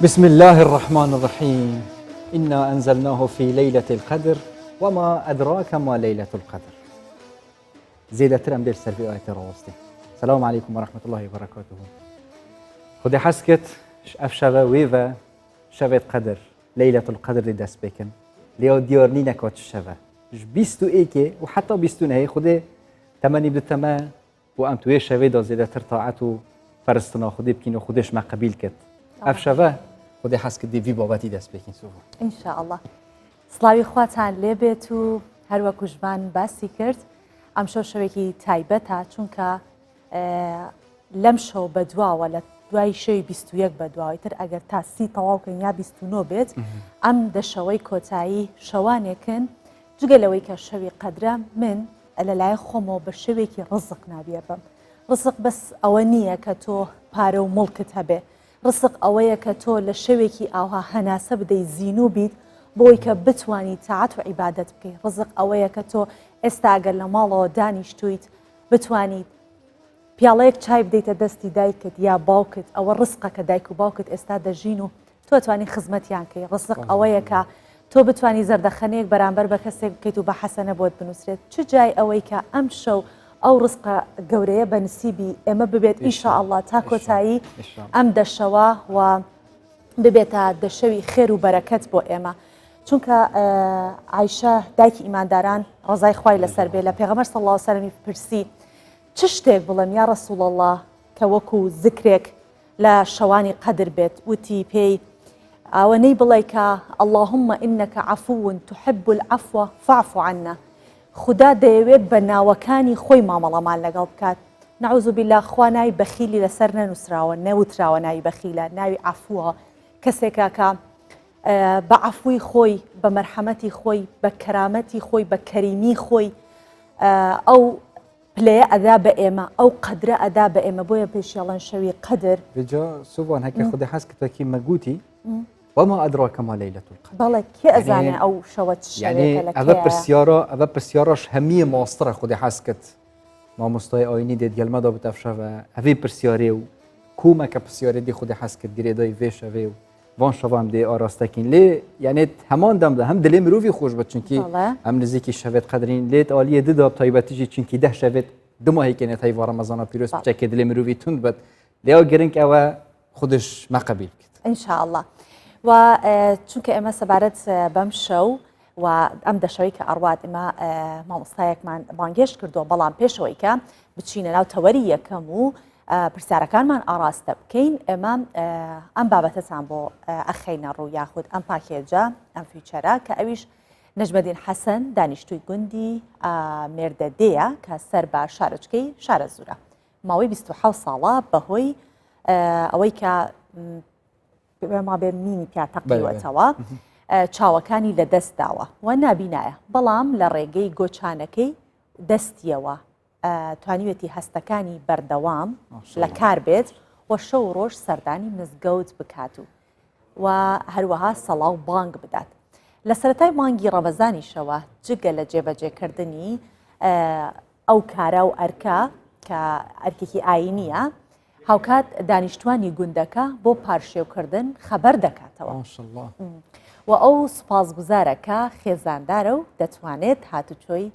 بسم الله الرحمن الرحيم. إنا أنزلناه في ليلة القدر وما أدراك ما ليلة القدر. زيادة ترم دير سر في آية راسته. السلام عليكم ورحمة الله وبركاته. خدي حسكت أفشغة ويفا شبت قدر ليلة القدر دست بكن ليو ديارني نكات الشبه بيستو إيكي وحتى بيستو نهي خدي تماني بدتما وأم توي شبه دا زيادة ترطاعته فرستنا خدي بكين وخديش ما قبيل كت أفشغة خدي حسكت دي في باباتي دست بكين سوفا إن شاء الله. سلاوي خواتان لبيتو هروا كجبان باسي كرت ئەم شەوێکی تایبەتە چونکە لەم شەو بەدوا وە لە دوای شەوی 21 بەدواوەیتر ئەگەر تا 30 تەواوکەن یا 29 بێت ئەم دەشەوەی کۆتایی شەوانێکن جگە لەوەی کە شەوی قەدرە من لەلایە خۆمەوە بە شەوێکی ڕزق نابێ بم. ڕزق بەس ئەوە نییە کە تۆ پارە و مڵکت هەبێ. ڕزق ئەوەیە کە تۆ لە شەوێکی ئاها هەناسە بدەی زیینو بیت بۆی کە بتوانی تاعات و عیبادەت بکەیت. ڕزق ئەوەیە کە تۆ ئێستا ئەگەر لە ماڵەوە دانیشتویت بتوانیت پیاڵەیەک چای بدەیتە دەستی دایکت یا باوکت ئەوە ڕزقە کە دایک و باوکت ئێستا دەژین و تۆ توانی خزمەتیان کەی. ڕزق ئەوەیە کە تۆ بتوانی زەردەخەنەیەک بەرامبەر بە کەسێک بکەیت و بە حەسەنە بۆت بنووسرێت. چ جای ئەوەی کە ئەم شەو ئەو ڕزقە گەورەیە بە نسیبی ئێمە ببێت ئینشاءالله تا کۆتایی ئەم دەشەوە و ببێتە دەشەوی خێر و بەرەکەت بۆ ئێمە. چونکە عایشە دایکی ئیمانداران ڕزای خوای لەسەر بێ لە پێغەمبەر صلی الله علیه و سلم پرسی چ شتێک بڵێم یا ڕەسوڵ الله کە وەکو زکرێک لە شەوانی قەدر بێت وتی پێی ئەوەنەی بڵێ کە اللهم إنك عفو تحب العفو فاعف عنا. خدا دەیەوێت بە ناوەکانی خۆی مامەڵەمان لەگەڵ بکات. نەعوذ بالله خوا ناوی بەخیلی لەسەر نەنووسراوە نەوتراوە ناوی بەخیلە ناوی عەفووە کەسێکە کە بە عەفوی خۆی بە مەرحەمەتی خۆی بە کەرامەتی خۆی بە کەریمی خۆی ئەو پلەیە ئەدا بە ئێمە ئەو قەدرە ئەدا بە ئێمە بۆیە پێشیاڵەن شەوی قەدر بجا سوبان هەکە خودی حەز کردوەکی مەگوتی وما أدراك ما ليلة القدر. بەڵێ کێ ئەزانێ ئەو شەوە چ شەوێکە لە کێیە؟ ئەوە پرسیارەش هەمیە ماسترە خودی حەز کرد مامۆستای ئاینی دێت گەلمەدا بتەفشەوە ئەوەی پرسیارێ و کومەکە پرسیارێ دی خودی حەز کرد گرێدای وێ شەوێ و وان شەوام دێ ئاراستەکین لێ یعنی هەمان دەمدا هەم دلێ مرۆڤی خۆش بە چونکی ئەم نزیکی شەوێت قەدرین لێت ئالیە ددا تایبەتیژی چونکی دە شەوێت دوماهێکێنێت هەیڤ ڕەمەزانە پیرۆز بچەکێ دلێ مرۆڤی توند بێت لێەوە گرنگ ئەوە خودش مەقەبیل بکەیت ئینشاءالله. و چونکە ئێمە سەبارەت بەم شەو و ئەم دەشەوەی کە ئەڕوات ئێمە مامۆستایەکمان بانگێشت کردووە بەڵام پێشەوەی کە بچینە ناو تەوەری یەکەم و پرسیارەکانمان ئاراستە بکەین ئێمە ئەم بابەتەتان بۆ ئەخەینە ڕوو یاخود ئەم پاکێجە ئەم فیچەرە کە ئەویش نەجمەدین حەسەن دانیشتووی گوندی مێردەدەیە کە سەر بە شارچکەی شارە زورە ماوەی 27 ساڵە بەهۆی ئەوەی کە ما بێ مینی پیا تەقیوەتەوە چاوەکانی لە دەست داوە و نابینایە بەڵام لە ڕێگەی گۆچانەکەی دەستیەوە توانیوێتی هەستەکانی بەردەوام لە کار بێت و شەو ڕۆژ سەردانی مزگەوت بکات و هەروەها سەڵاو بانگ بدات. لە سەرەتای مانگی ڕەمەزانیشەوە جگە لە جێبەجێکردنی ئەو کارە و ئەرکە کە ئەرکێکی ئاینیە هاوکات دانیشتوانی گوندەکە بۆ پارشێوکردن خەبەر دەکاتەوە و ئەو سوپاسگوزارەکە خێزاندارە و دەتوانێت هاتوچۆی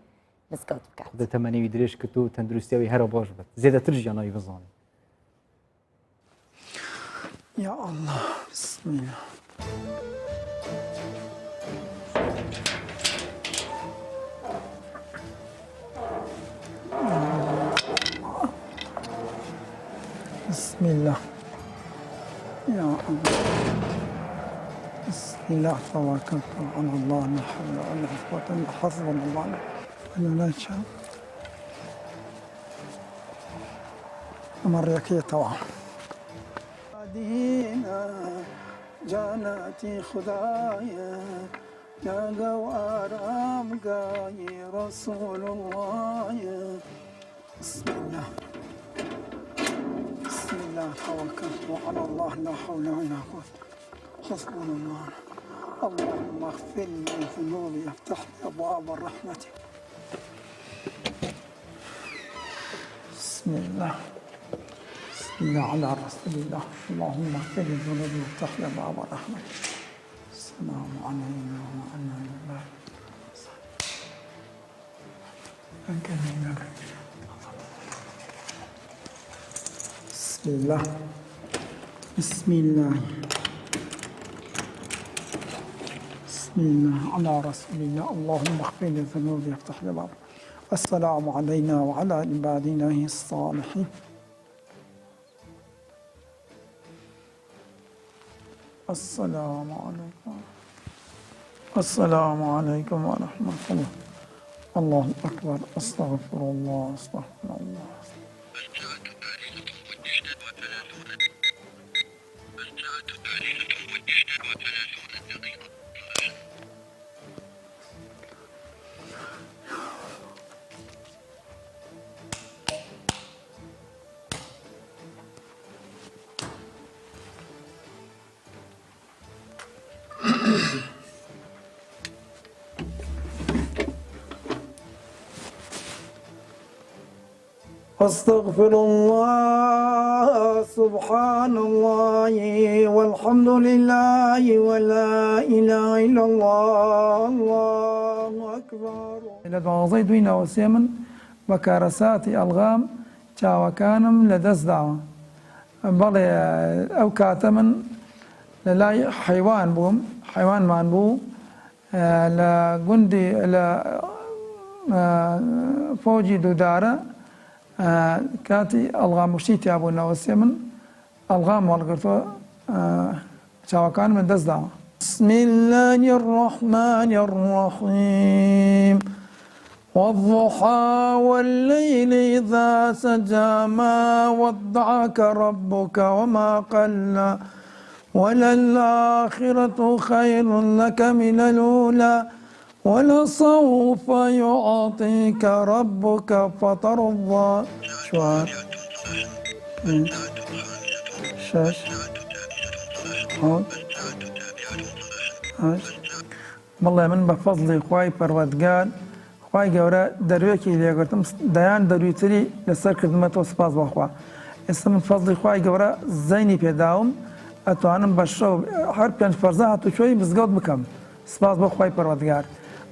مزگەوت بکات. دەتەمەنیوی درێژ کرد و تەندروستیەوەی هەرە باش بێت زێدەتر ژیانەوەی بزانێت. یا الله بسم الله. بسم الله يا الله بسم الله توكلت على الله لا حول ولا قوة إلا حسبنا الله لا شاء أمريكية طبعا دينا جانتي خدايا يا جوار أمقاي رسول الله بسم الله بسم الله توكلت على الله لا حول ولا قوة حسبنا الله. اللهم اغفر لي ذنوبي افتح لي ابواب الرحمة. بسم الله بسم بسم الله على رسول الله. اللهم اغفر لي ذنوبي وافتح لي أبواب رحمتك. السلام علينا وعلى عبادك بسم الله بسم الله بسم الله على رسول الله. اللهم اغفر لي ذنوبي وافتح لي أبواب. السلام علينا وعلى عبادنا الصالحين. السلام عليكم. السلام عليكم ورحمة الله. الله أكبر. أستغفر الله أستغفر الله. أستغفر الله سبحان الله والحمد لله ولا إله إلا الله الله أكبر. لە دوازەی دوینەوە سێ من بە کارەساتی ئەلغام چاوەکانم لە دەست داوە. بەڵێ ئەو کاتە من لە لای حیوان بووم، حیوانمان بوو لە گوندی لە فۆجی دوودارە کاتی ئەلغام وشتی تیابوونەوە سێ من ئەلغام هەڵگرتووە چاوەکان من دەست داوە. بسم الله الرحمن الرحيم والضحى والليل إذا سجى ما ودعك ربك وما قلى وللآخرة خير لك من الأولى ولسوف يعطيك ربك فترضى. شوار شش والله من بفضل خواي پروردگار خواي گەورە دەروێکی لێگرتم دەیان دەرویتری لەسەر کردمەتەوە سپاس بەخوا. ئێستا من فەزلی خواي گەورە زەینی پێداوم ئەتوانم بە شەو هەر پێنج فەرزە هاتوچۆی مزگەوت بکەم. سپاس بۆ خواي پەروەردگار.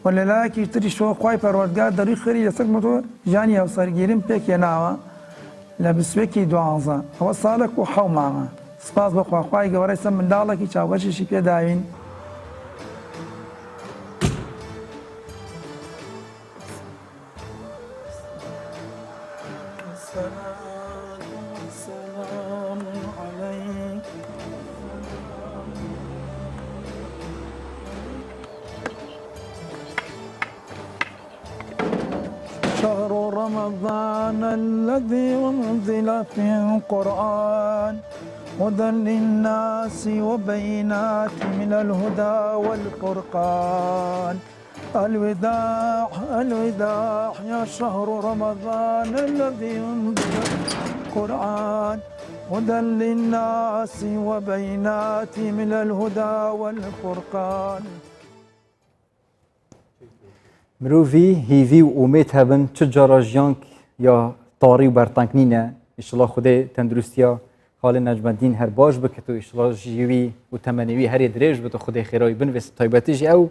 و لە لایەکی تری شەوە خواي پەروەردگار دەروی خێری لەسەر کردمەتەوە ژانی هاوسەرگیریم پێکهێناوە لە بسوێکی دوازە ئەوە ساڵێک و حەو مانگە. سپاس بەخوا خواي گەورە ئێستا منداڵێکی چاوبەشێکی پێداوین. السلام عليك شهر رمضان الذي أنزل فيه القرآن هدى للناس وبينات من الهدى والفرقان. الوداع الوداع يا شهر رمضان الذي أنزل القرآن هدى للناس وبينات من الهدى والفرقان. مروفی هیوی و امید هبن چه جارا جیانک یا طاری و برتنکنینه انشالله خدا تندرستیا حال نجمدین هر باش بکت و انشالله جیوی و تمنوی هر دریج بتو خدا خیرای بنویس تایبتیج او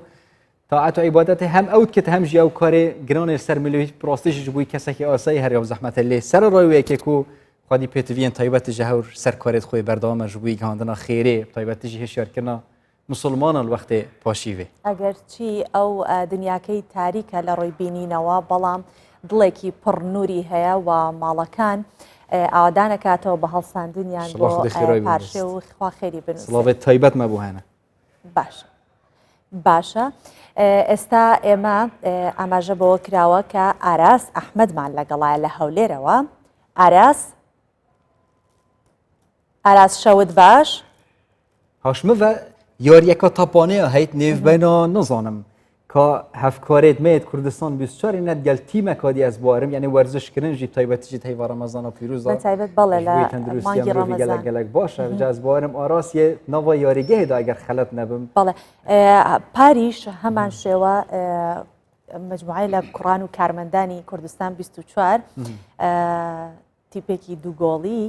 طاعت و عبادت هم اوت کت هم جی او کار گران سر ملوی پراستیش جبوی کسی که آسای هر یا زحمت الله سر رایوی که کو خودی پیتوین تایبت جهور سر کارت خوی بردام جبوی گاندنا خیره تایبتیج هشیار کنا مسلمان الوقت پاشیوه. اگر چی او دنیاکەی تاریکە لە ڕۆی بینینەوە بەڵام دڵێکی پڕ نووری هەیە و ماڵەکان ئاوادانەکاتەوە بە هەڵساندنیان بۆ پارشێ و خوا خێری بنووسێت. سڵاوێت تایبەت مەبوو هەنە. باشە. باشە. ئێستا ئێمە ئاماژە بەوە کراوە کە ئاراس ئەحمەدمان لەگەڵایە لە هەولێرەوە. ئاراس شەوت باش؟ هاشمە یاریەکە تاپانەیە هەیت نێڤبەینا نەزانم کە هەفکارێت مێت کوردستان 24 نەتگەل تیمەکادی ئەس بوارم یعنی وەرزشکردن جی تایبەتیجی هەیوا ڕەمەزانە پیرۆزە تایبەت بەڵێ لە مانگی ڕەمەزان گەلک باشە جا ئەس بوارم ئاراسیە ناوا یاریگەهێدا ئەگەر خەلەت نەبم. بەڵێ پاریش هەمان شێوە مجموعەی لە کوڕان و کارمەندانی کوردستان 24 تیپێکی دووگۆڵی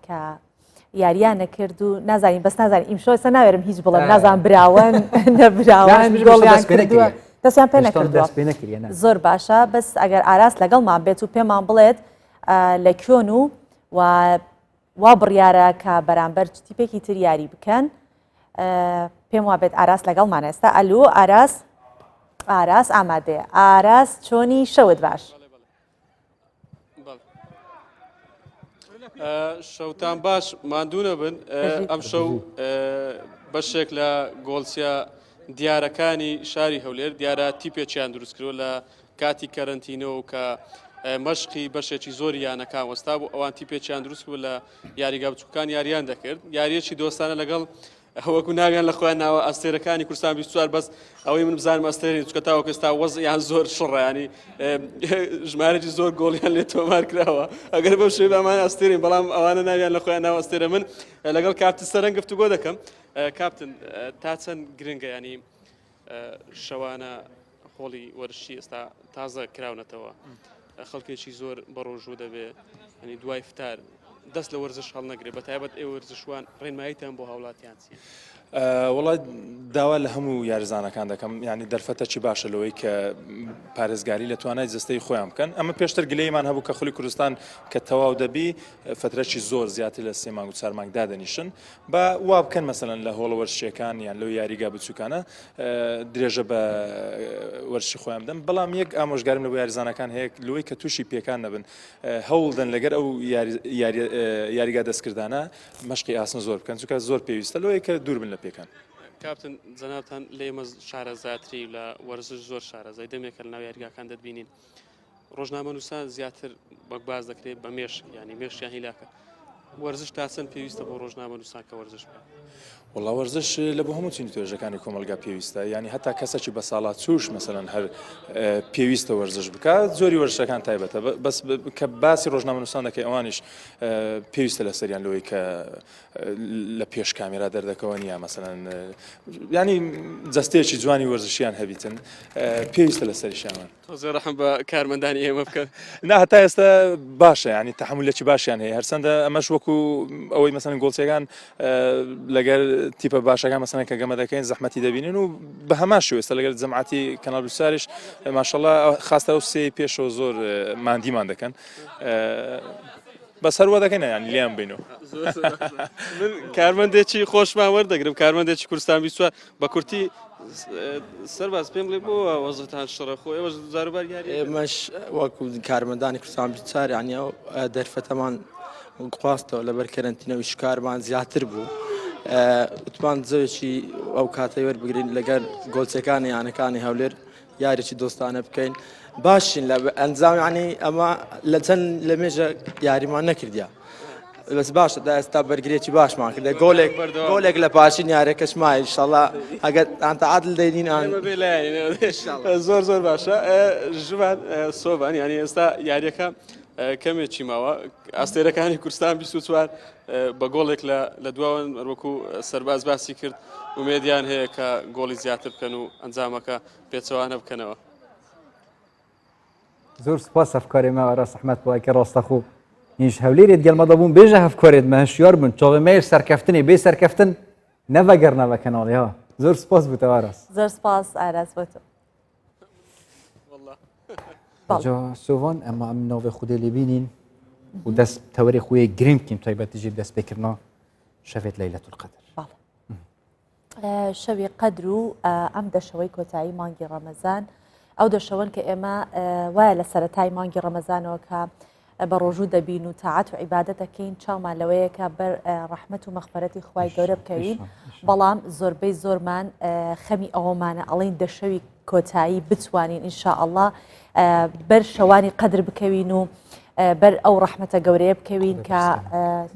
کە یاریان نەکرد و نازانین بەس نازانین ئیمشۆ ئێستا ناوێرم هیچ بڵم نازان براون نەبراون گۆڵیان کردووە دەستیان پێ نەکردووە زۆر باشە بەس ئەگەر ئاراس لەگەڵمان بێت و پێمان بڵێت لە کوێن و وا بڕیارە کە بەرامبەر تیپێکی تر یاری بکەن پێم وا بێت ئاراس لەگەڵمان ئێستا ئەلو ئاراس ئامادەیە ئاراس چۆنی شەوت باش شەوتان باش ماندوونە بن ئەم شەو بەشێک لە گۆڵسیا دیارەکانی شاری هەولێر دیارە تیپێکیان دروستکردوە لە کاتی کەرنتینەوە کە مەشقی بەشێکی زۆری یانەکان وەستا بوو ئەوان تیپێکیان دروست بوو لە یاریگا بچووکان یاریان دەکرد یاریەکی دۆستانە لەگەڵ وەکو ناویان لە خۆیان ناوە ئەستێرەکانی کوردستان 24 بەس ئەوەی من بزانم ئەستێرین چکە تاوەکو ئێستا وەزعیان زۆر شڕیانی ژمارەی زۆر گۆڵیان لێ تۆمار کراوە ئەگەر بەو شێوە ئەمان ئەستێرین بەڵام ئەوانە ناویان لە خۆیان ناوە ئەستێرە من لەگەڵ کاپتن سەرەنگ گفتوگۆ دەکەم کاپتن تا چەند گرنگە ینی شەوانە هۆڵی وەرشی ئێستا تازە کراونەتەوە خەڵکێکی زۆر بەڕۆژوو دەبێ ینی دوای فتار دەست لە وەرزش هەڵ نەگرێت بە تایبەت ئێوە وەرزشوان ڕێنماییتان بۆ هاوڵاتیان چیە؟ وڵات داوا لە هەموو یاریزانەکان دەکەم ینی دەرفەتەکی باشە لەوەی کە پارێزگاری لە توانای جستەی خۆیان بکەن ئەمە پێشتر گلەیمان هەبوو کە خۆلی کوردستان کە تەواو دەبی فترەکی زۆر زیاتر لە 3 مانگ و 4 مانگ دادەنیشن بە وا بکەن مەسەلەن لە هۆڵە وەرشیەکان یان لەو یاریگا بچووکانە درێژە بە وەرشی خۆیان بدەن بەڵام یەک ئامۆژگارم لە بۆ یاریزانەکان هەیە لەوەی کە تووشی پێکان نەبن هەوڵدەن لەگەر ئەو یاریگا دەستکردانە مەشقی ئاسن زۆر بکەن چونکە زۆر پێویستە لەوەی کە دوور بن لە پێکان کاپتن جەنابتان لێمە شارەزاتری لە وەرزش زۆر شارەزای دەمێکە لە ناو یاریگاکان دەبینین ڕۆژنامە نووسان زیاتر بەکباز دەکرێت بە مێشک ینی مێشیان هیلاکە وەرزش تا چەند پێویستە بۆ ڕۆژنامە نووسان کە وەرزش بکات وڵا وەرزش لە بۆ هەموو چینی توێژەکانی کۆمەلگا پێویستە ینی هەتا کەسێکی بە ساڵات چوش مەسەلەن هەر پێویستە وەرزش بکات زۆری وەرزشەکان تایبەتە بەس کە باسی ڕۆژنامە نووسان دەکەی ئەوانیش پێویستە لە سەریان لەوەی کە لە پێش کامێرا دەردەکەوە نیە مەسەلەن ینی جەستەیەکی جوانی وەرزشیان هەبیتن پێویستە لە سەریشیان تۆزێ ڕەحم بە کارمەندانی ئێمە بکەن نا هەتا ئێستا باشە ینی تەحملێکی باشیان هەیە هەرچەندە ئەمەش وەکو ئەوەی مەسەلەن گۆڵچیەکان لەگەر تیپە باشەکان مەسەلەن کە گەمە دەکەین زەحمەتی دەبینین و بە هەمان شێوە ئێستا لەگەر جەماعەتی کەناڵ ساریش ماشەڵڵا خاستە ئەو سێ پێشەوە زۆر ماندیمان دەکەن بەس هەروە دەکەین ینی لیان بینەوە من کارمەندێکی خۆشمان وەردەگرم کارمەندێکی کوردستان 24 بە کورتی سەرباز پێم بڵێ بۆ وەزتان شڕە خۆ ئێوە زاروبار یاری ئێمەش وەکو کارمەندانی کوردستان 24 ینی ئەو دەرفەتەمان خواستەوە لەبەر کەرەنتینەوەی شکارمان زیاتر بوو وتمان زەوێکی ئەو کاتەی وەربگرین لەگەر گۆڵچەکانی یانەکانی هەولێر یاریی دۆستانە بکەین باشین لە ئەنجام ینی ئەمە لە چەند لە مێژە یاریمان نەکردیا بەس باشە دا ئێستا بەرگرێکی باشمان کردە گۆلێک لە پاشین یارەکەشمای ئینشەڵڵا ئەگەر ئەتەعادل دەینین زۆر زۆر باشە ژوان سۆڤان ینی ئێستا یاریەکە کەمێکی ماوە ئاستێرەکانی کوردستان 24 بە گۆڵێک لە دواوەن وەکو سەرباز باسی کرد ومێدیان هەیە کە گۆڵی زیاتر بکەن و ئەنجامەکە پێچەوانە بکەنەوە زۆر سپاس هەفکارێمە ئاراس ئەحمەد بڵای کە ڕاستەخۆ هیچ هەولێرێت گەلمە دەبوون بێژە هەفکارێت مە هەشیار بن چاڵێمەیە سەرکەفتنێ بێ سەرکەفتن نەڤەگەرنەوە کەناڵیەوە زۆر سپاس بوو ئاراس زۆر سپاس ئاراس بۆ تۆ جا سۆڤان ئەمە ئەم ناوێ خودێ لێ بینین و دەست تەوەری خوێ گرنگ بکەین تایبەتیژی دەست پێکردنا شەوێت لەیلەت القەدر شەوی قەدر و ئەم دەشەوەی کۆتایی مانگی ڕەمەزان ئەو دەشەوەن کە ئێمە وایە لە سەرەتای مانگی ڕەمەزانەوە کە بە ڕۆژوو دەبین و تاعات و عیبادەت دەکەین چاومان لەوەیە کە بەر ڕەحمەت و مەغفرەتی خوای گەورە بکەوین بەڵام زۆربەی زۆرمان خەمی ئەوەمانە ئەڵێن دەشەوی کۆتایی بتوانین ئینشاءالله بەر شەوانی قەدر بکەوین و بەر ئەو ڕەحمەتە گەورەیە بکەوین کە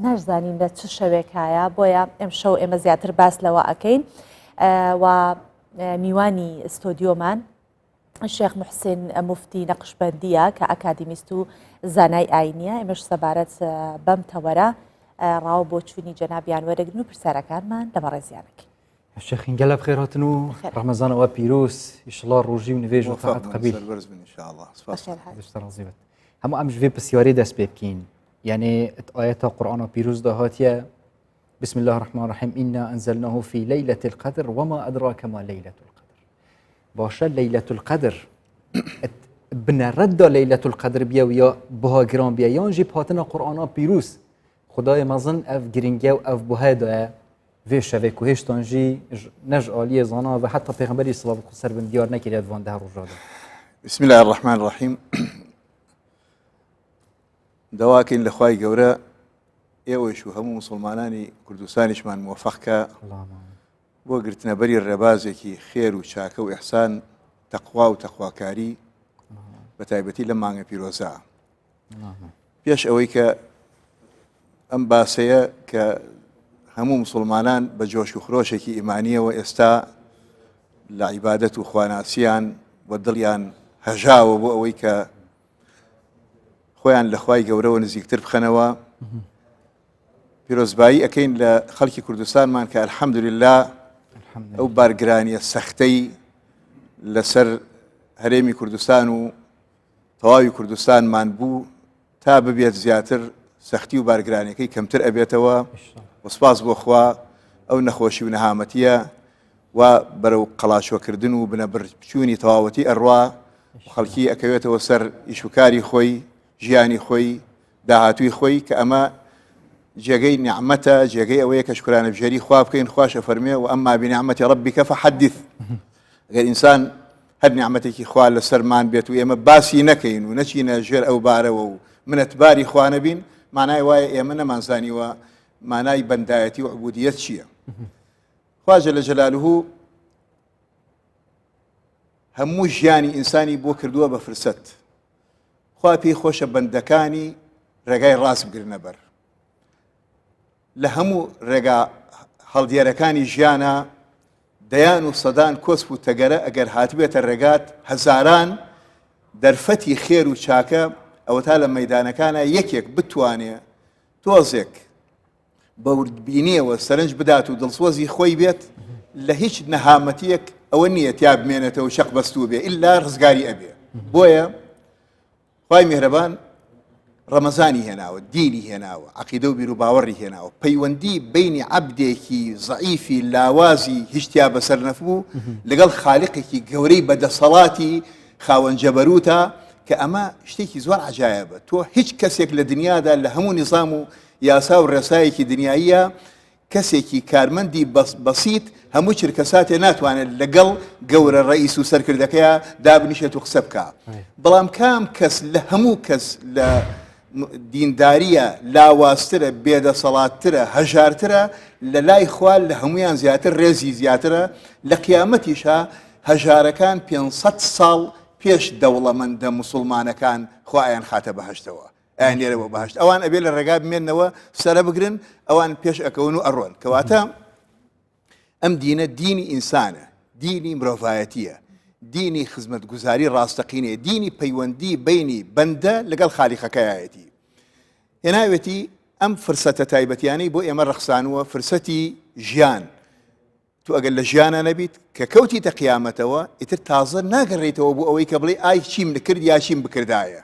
نازانین لە چ شەوێکایە بۆیە ئەم شەو ئێمە زیاتر باس لەوە ئەەکەین و میوانی ئستۆدیۆمان شێخ محسین مفتی نەقشبەندیە کە ئەکادیمیست و زانای ئاینیە ئێمەش سەبارەت بەم تەوەرە ڕاو بۆ چوونی جەنابیان وەرەگرن و پرسیارەکانمان لەمە ڕێزیانەکەین شێخین گەلە بخێر هاتن و ڕەمەزانەوە پیرۆز ئیشڵا ڕۆژی و نوێژ و تاعات قەبیل هەموو ئەم ژێ پرسیارەی دەست پێ بکەین يعني آيات القرآن بيروز دهاتيا بسم الله الرحمن الرحيم إنا أنزلناه في ليلة القدر وما أدراك ما ليلة القدر باشا ليلة القدر بنرد ليلة القدر بيا ويا بها جرام بيا يانجي بهاتنا قرآن بيروز خدای مزن اف گرینگه و اف بوهاده و شوی کوهش تانجی نج عالی زانا و حتی پیغمبری صلی الله علیه و سلم دیار نکرد وان ده روزاده. بسم الله الرحمن الرحيم دواكن لخواي قورا ايوش وهم مسلماناني كردستانيشمان موفقك بو قرتنا بري الربازكي خير وشاكا واحسان تقوى وتقواكاري بتايبتي لما عن بيروزا بيش اويك ام باسيه ك همو مسلمانان بجوش وخروشكي ايمانيه واستا لعبادته خواناسيان ودڵیان هەژاوە بۆ ئەوەی کە خۆیان لە خوای گەورەوە نزیکتر بخەنەوە پیرۆزبایی ئەەکەین لە خەڵکی کوردستانمان کە ئەلحەمدولله ئەو بارگرانیە سەختەی لەسەر هەرێمی کوردستان و تەواوی کوردستانمان بوو تا ببێت زیاتر سەختی و بارگرانیەکەی کەمتر ئەبێتەوە وسپاس بۆ خوا ئەو نەخۆشی و نەهامەتیە و بەرەو قەڵاشۆکردن و بنەبرچوونی تەواوەتی ئەڕوا خەڵکی ئەکەوێتەوە سەر ئیشوکاری خۆی ژیانی خۆی داهاتووی خۆی کە ئەمە جێگەی نیعمەتە جێگەی ئەوەیە کە شکرانە بژێری خوا بکەین خواشە فەرمێ و ئەمما بنیعمەتی ڕەبیکە فەحەدیث ئەگەر ئینسان هەر نیعمەتێکی خوا لەسەرمان بێت و ئێمە باسی نەکەین و نەچینە ژێر ئەو بارەوە و منەتباری خوا نەبین مانای وایە ئێمە نەمانزانیوە مانای بەندایەتی و عبودیەت چییە خوا جەلە جەلالوهو هەموو ژیانی ئینسانی بۆ کردووە بە فرسەت خوا پێی خۆشە بەندەکانی ڕێگای ڕاست بگرنە بەر لە هەموو ڕێگا هەڵدێرەکانی ژیانە دەیان و سەدان کۆسپ و تەگەرە ئەگەر هاتبێتە ڕێگات هەزاران دەرفەتی خێر و چاکە ئەوە تا لە مەیدانەکانە یەکێک بتوانێ تۆزێک بەوردبینیەوە سەرنج بدات و دڵسۆزی خۆی بێت لە هیچ نەهامەتیەک ئەوە نییە تیا بمێنێتەوە شەق بەستوو بێ ئیلا ڕزگاری ئەبێ بۆیە خوای میهرەبان ڕەمەزانی هێناوە دینی هێناوە عەقیدە و بیر و باوەڕی هێناوە پەیوەندی بینی عەبدێکی زەعیفی لاوازی هیچتیا بەسەر نەفبوو لەگەڵ خالیقێکی گەورەی بەدەسەڵاتی خاوەن جەبەروتە کە ئەمە شتێکی زۆر عەجایبە تۆ هیچ کەسێک لە دنیادا لە هەموو نیزام و یاسا و ڕێسایەکی دنیاییە کەسێکی کارمەندی بەسیط هەموو چرکەساتێ ناتوانێت لەگەڵ گەورە ڕئیس و سەرکردەکەیە دابنیشێت و قسە بکە بەڵام کام کەس لە هەموو کەس لە دینداریە لاوازترە بێدەسەڵاتترە هەژارترە لە لای خوال لە هەمویان زیاتر ڕێزی زیاترە لە قیامەتیشە هەژارەکان 500 ساڵ پێش دەوڵەمەندە موسڵمانەکان خوایان خاتە بەهەشتەوە ئەیان لێرەوە بەهەشت ئەوان ئەبێ لە ڕێگا بمێننەوە سەرە بگرن ئەوان پێش ئەکەون و ئەڕۆن کەواتە ئەم دینە دینی ئینسانە دینی مرۆڤایەتیە دینی خزمەتگوزاری ڕاستەقینێ دینی پەیوەندی بینی بەندە لەگەڵ خالیقەکەیەتی هێناوێتی ئەم فرسەتە تایبەتیانەی بۆ ئێمە ڕەخسانووە فرسەتی ژیان تو ئەگەر لە ژیانە نەبیت کە کەوتیتە قیامەتەوە ئیتر تازە ناگەڕێیتەوە بۆ ئەوەی کە بڵێ ئای چیم نکرد یا چیم بکردایە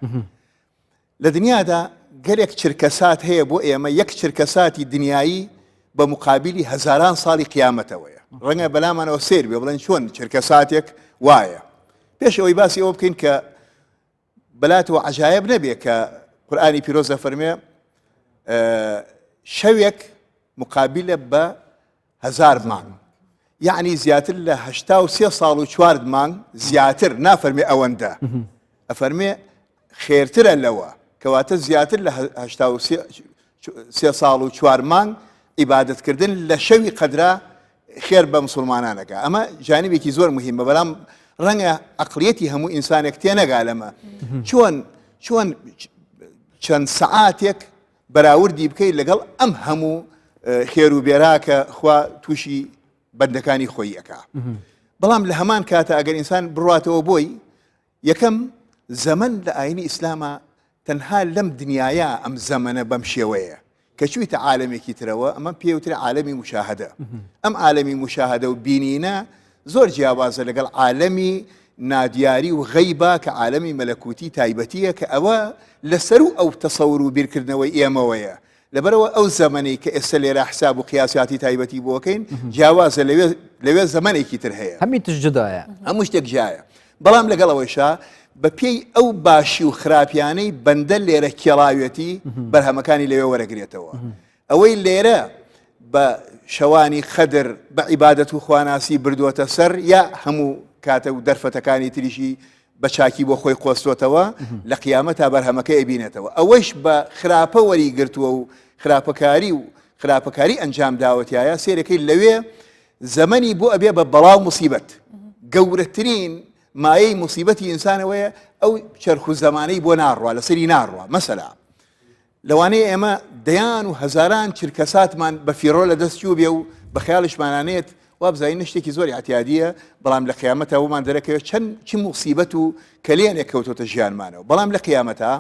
لە دنیادا گەرێک چرکەسات هەیە بۆ ئێمە یەک چرکەساتی دنیایی بە مقابلی هەزاران ساڵی قیامەتەوەیە ڕەنگە بەلامانەوە سێر بێ بڵێن چۆن چرکەساتێک وایە پێش ئەوەی باسی ئەوە بکەین کە بەلاتەوە عەجایب نەبێ کە قورئانی پیرۆزە فەرمێ شەوێک مقابلە بە 1000 مانگ یعنی زیاتر لە 83 ساڵ و 4 مانگ زیاتر نافەرمێ ئەوەندە ئەفەرمێ خێرترە لەوە کەواتە زیاتر لە 83 ساڵ و 4 مانگ عیبادەتکردن لە شەوی قەدرا خێر بە مسلمانانەکە ئەمە جانبێکی زۆر مهمە بەڵام ڕەنگە عەقڵیەتی هەموو ئینسانێک تێنەگا لەمە چۆن چەند سەعاتێک بەراوردی بکەیت لەگەڵ ئەم هەموو خێر و بێراکە خوا تووشی بەندەکانی خۆی ئەکا بەڵام لە هەمان کاتە ئەگەر ئینسان بڕاتەوە بۆی یەکەم زەمن لە ئاینی ئیسلامە تەنها لەم دنیاە ئەم زەمەنە بەم شێوەیە کە چوویتە عالەمێکی ترەوە ئەمە پێوترە عالەمی مشاهدە ئەم عالەمی مشاهدە و بینینە زۆر جیاوازە لەگەڵ عالەمی نادیاری و غەیبە کە عالەمی مەلەکوتی تایبەتیە کە ئەوە لەسەر و ئەو تەسەور و بیرکردنەوەی ئێمەوەیە لەبەرەوە ئەو زەمەنەی کە ئێستا لێرە حساب و قیاساتی تایبەتی بۆکەین جیاوازە لەوێ زەمانێکی تر هەیە هەمی تش جدایە هەموو شتێک جایە بەڵام لەگەڵەوەیشا بە پێی ئەو باشی و خراپیانەی بەندە لێرە کێڵاوێتی بەرهەمەکانی لەوێ وەرەگرێتەوە ئەوەی لێرە بە شەوانی خەدر بە عیبادەت و خواناسی بردووەتە سەر یا هەموو کاتە و دەرفەتەکانی تریشی بە چاکی بۆ خۆی قۆستۆتەوە لە قیامەتا بەرهەمەکە ئەبینێتەوە ئەوەش بە خراپە وەریگرتووە و خراپەکاری ئەنجام داوەتیایە سێرەکەی لەوێ زەمەنی بۆ ئەبێ بە بەڵاو موسیبەت گەورەترین مایەی موسیبەتی ئینسانەوەیە ئەو چەرخ و زەمانەی بۆ ناڕوا لەسەری ناڕوا مەسەلا لەوانەیە ئێمە دەیان و هەزاران چرکەساتمان بە فیڕۆ لە دەستچوو بێ و بە خەیاڵشمانانێت وابزانین شتێکی زۆری اعتیادیە بەڵام لە قیامەتە ومان دەرەکەوێت چەند چی موسیبەت و کەلێنێک کەوتۆتە ژیانمانەوە بەڵام لە قیامەتە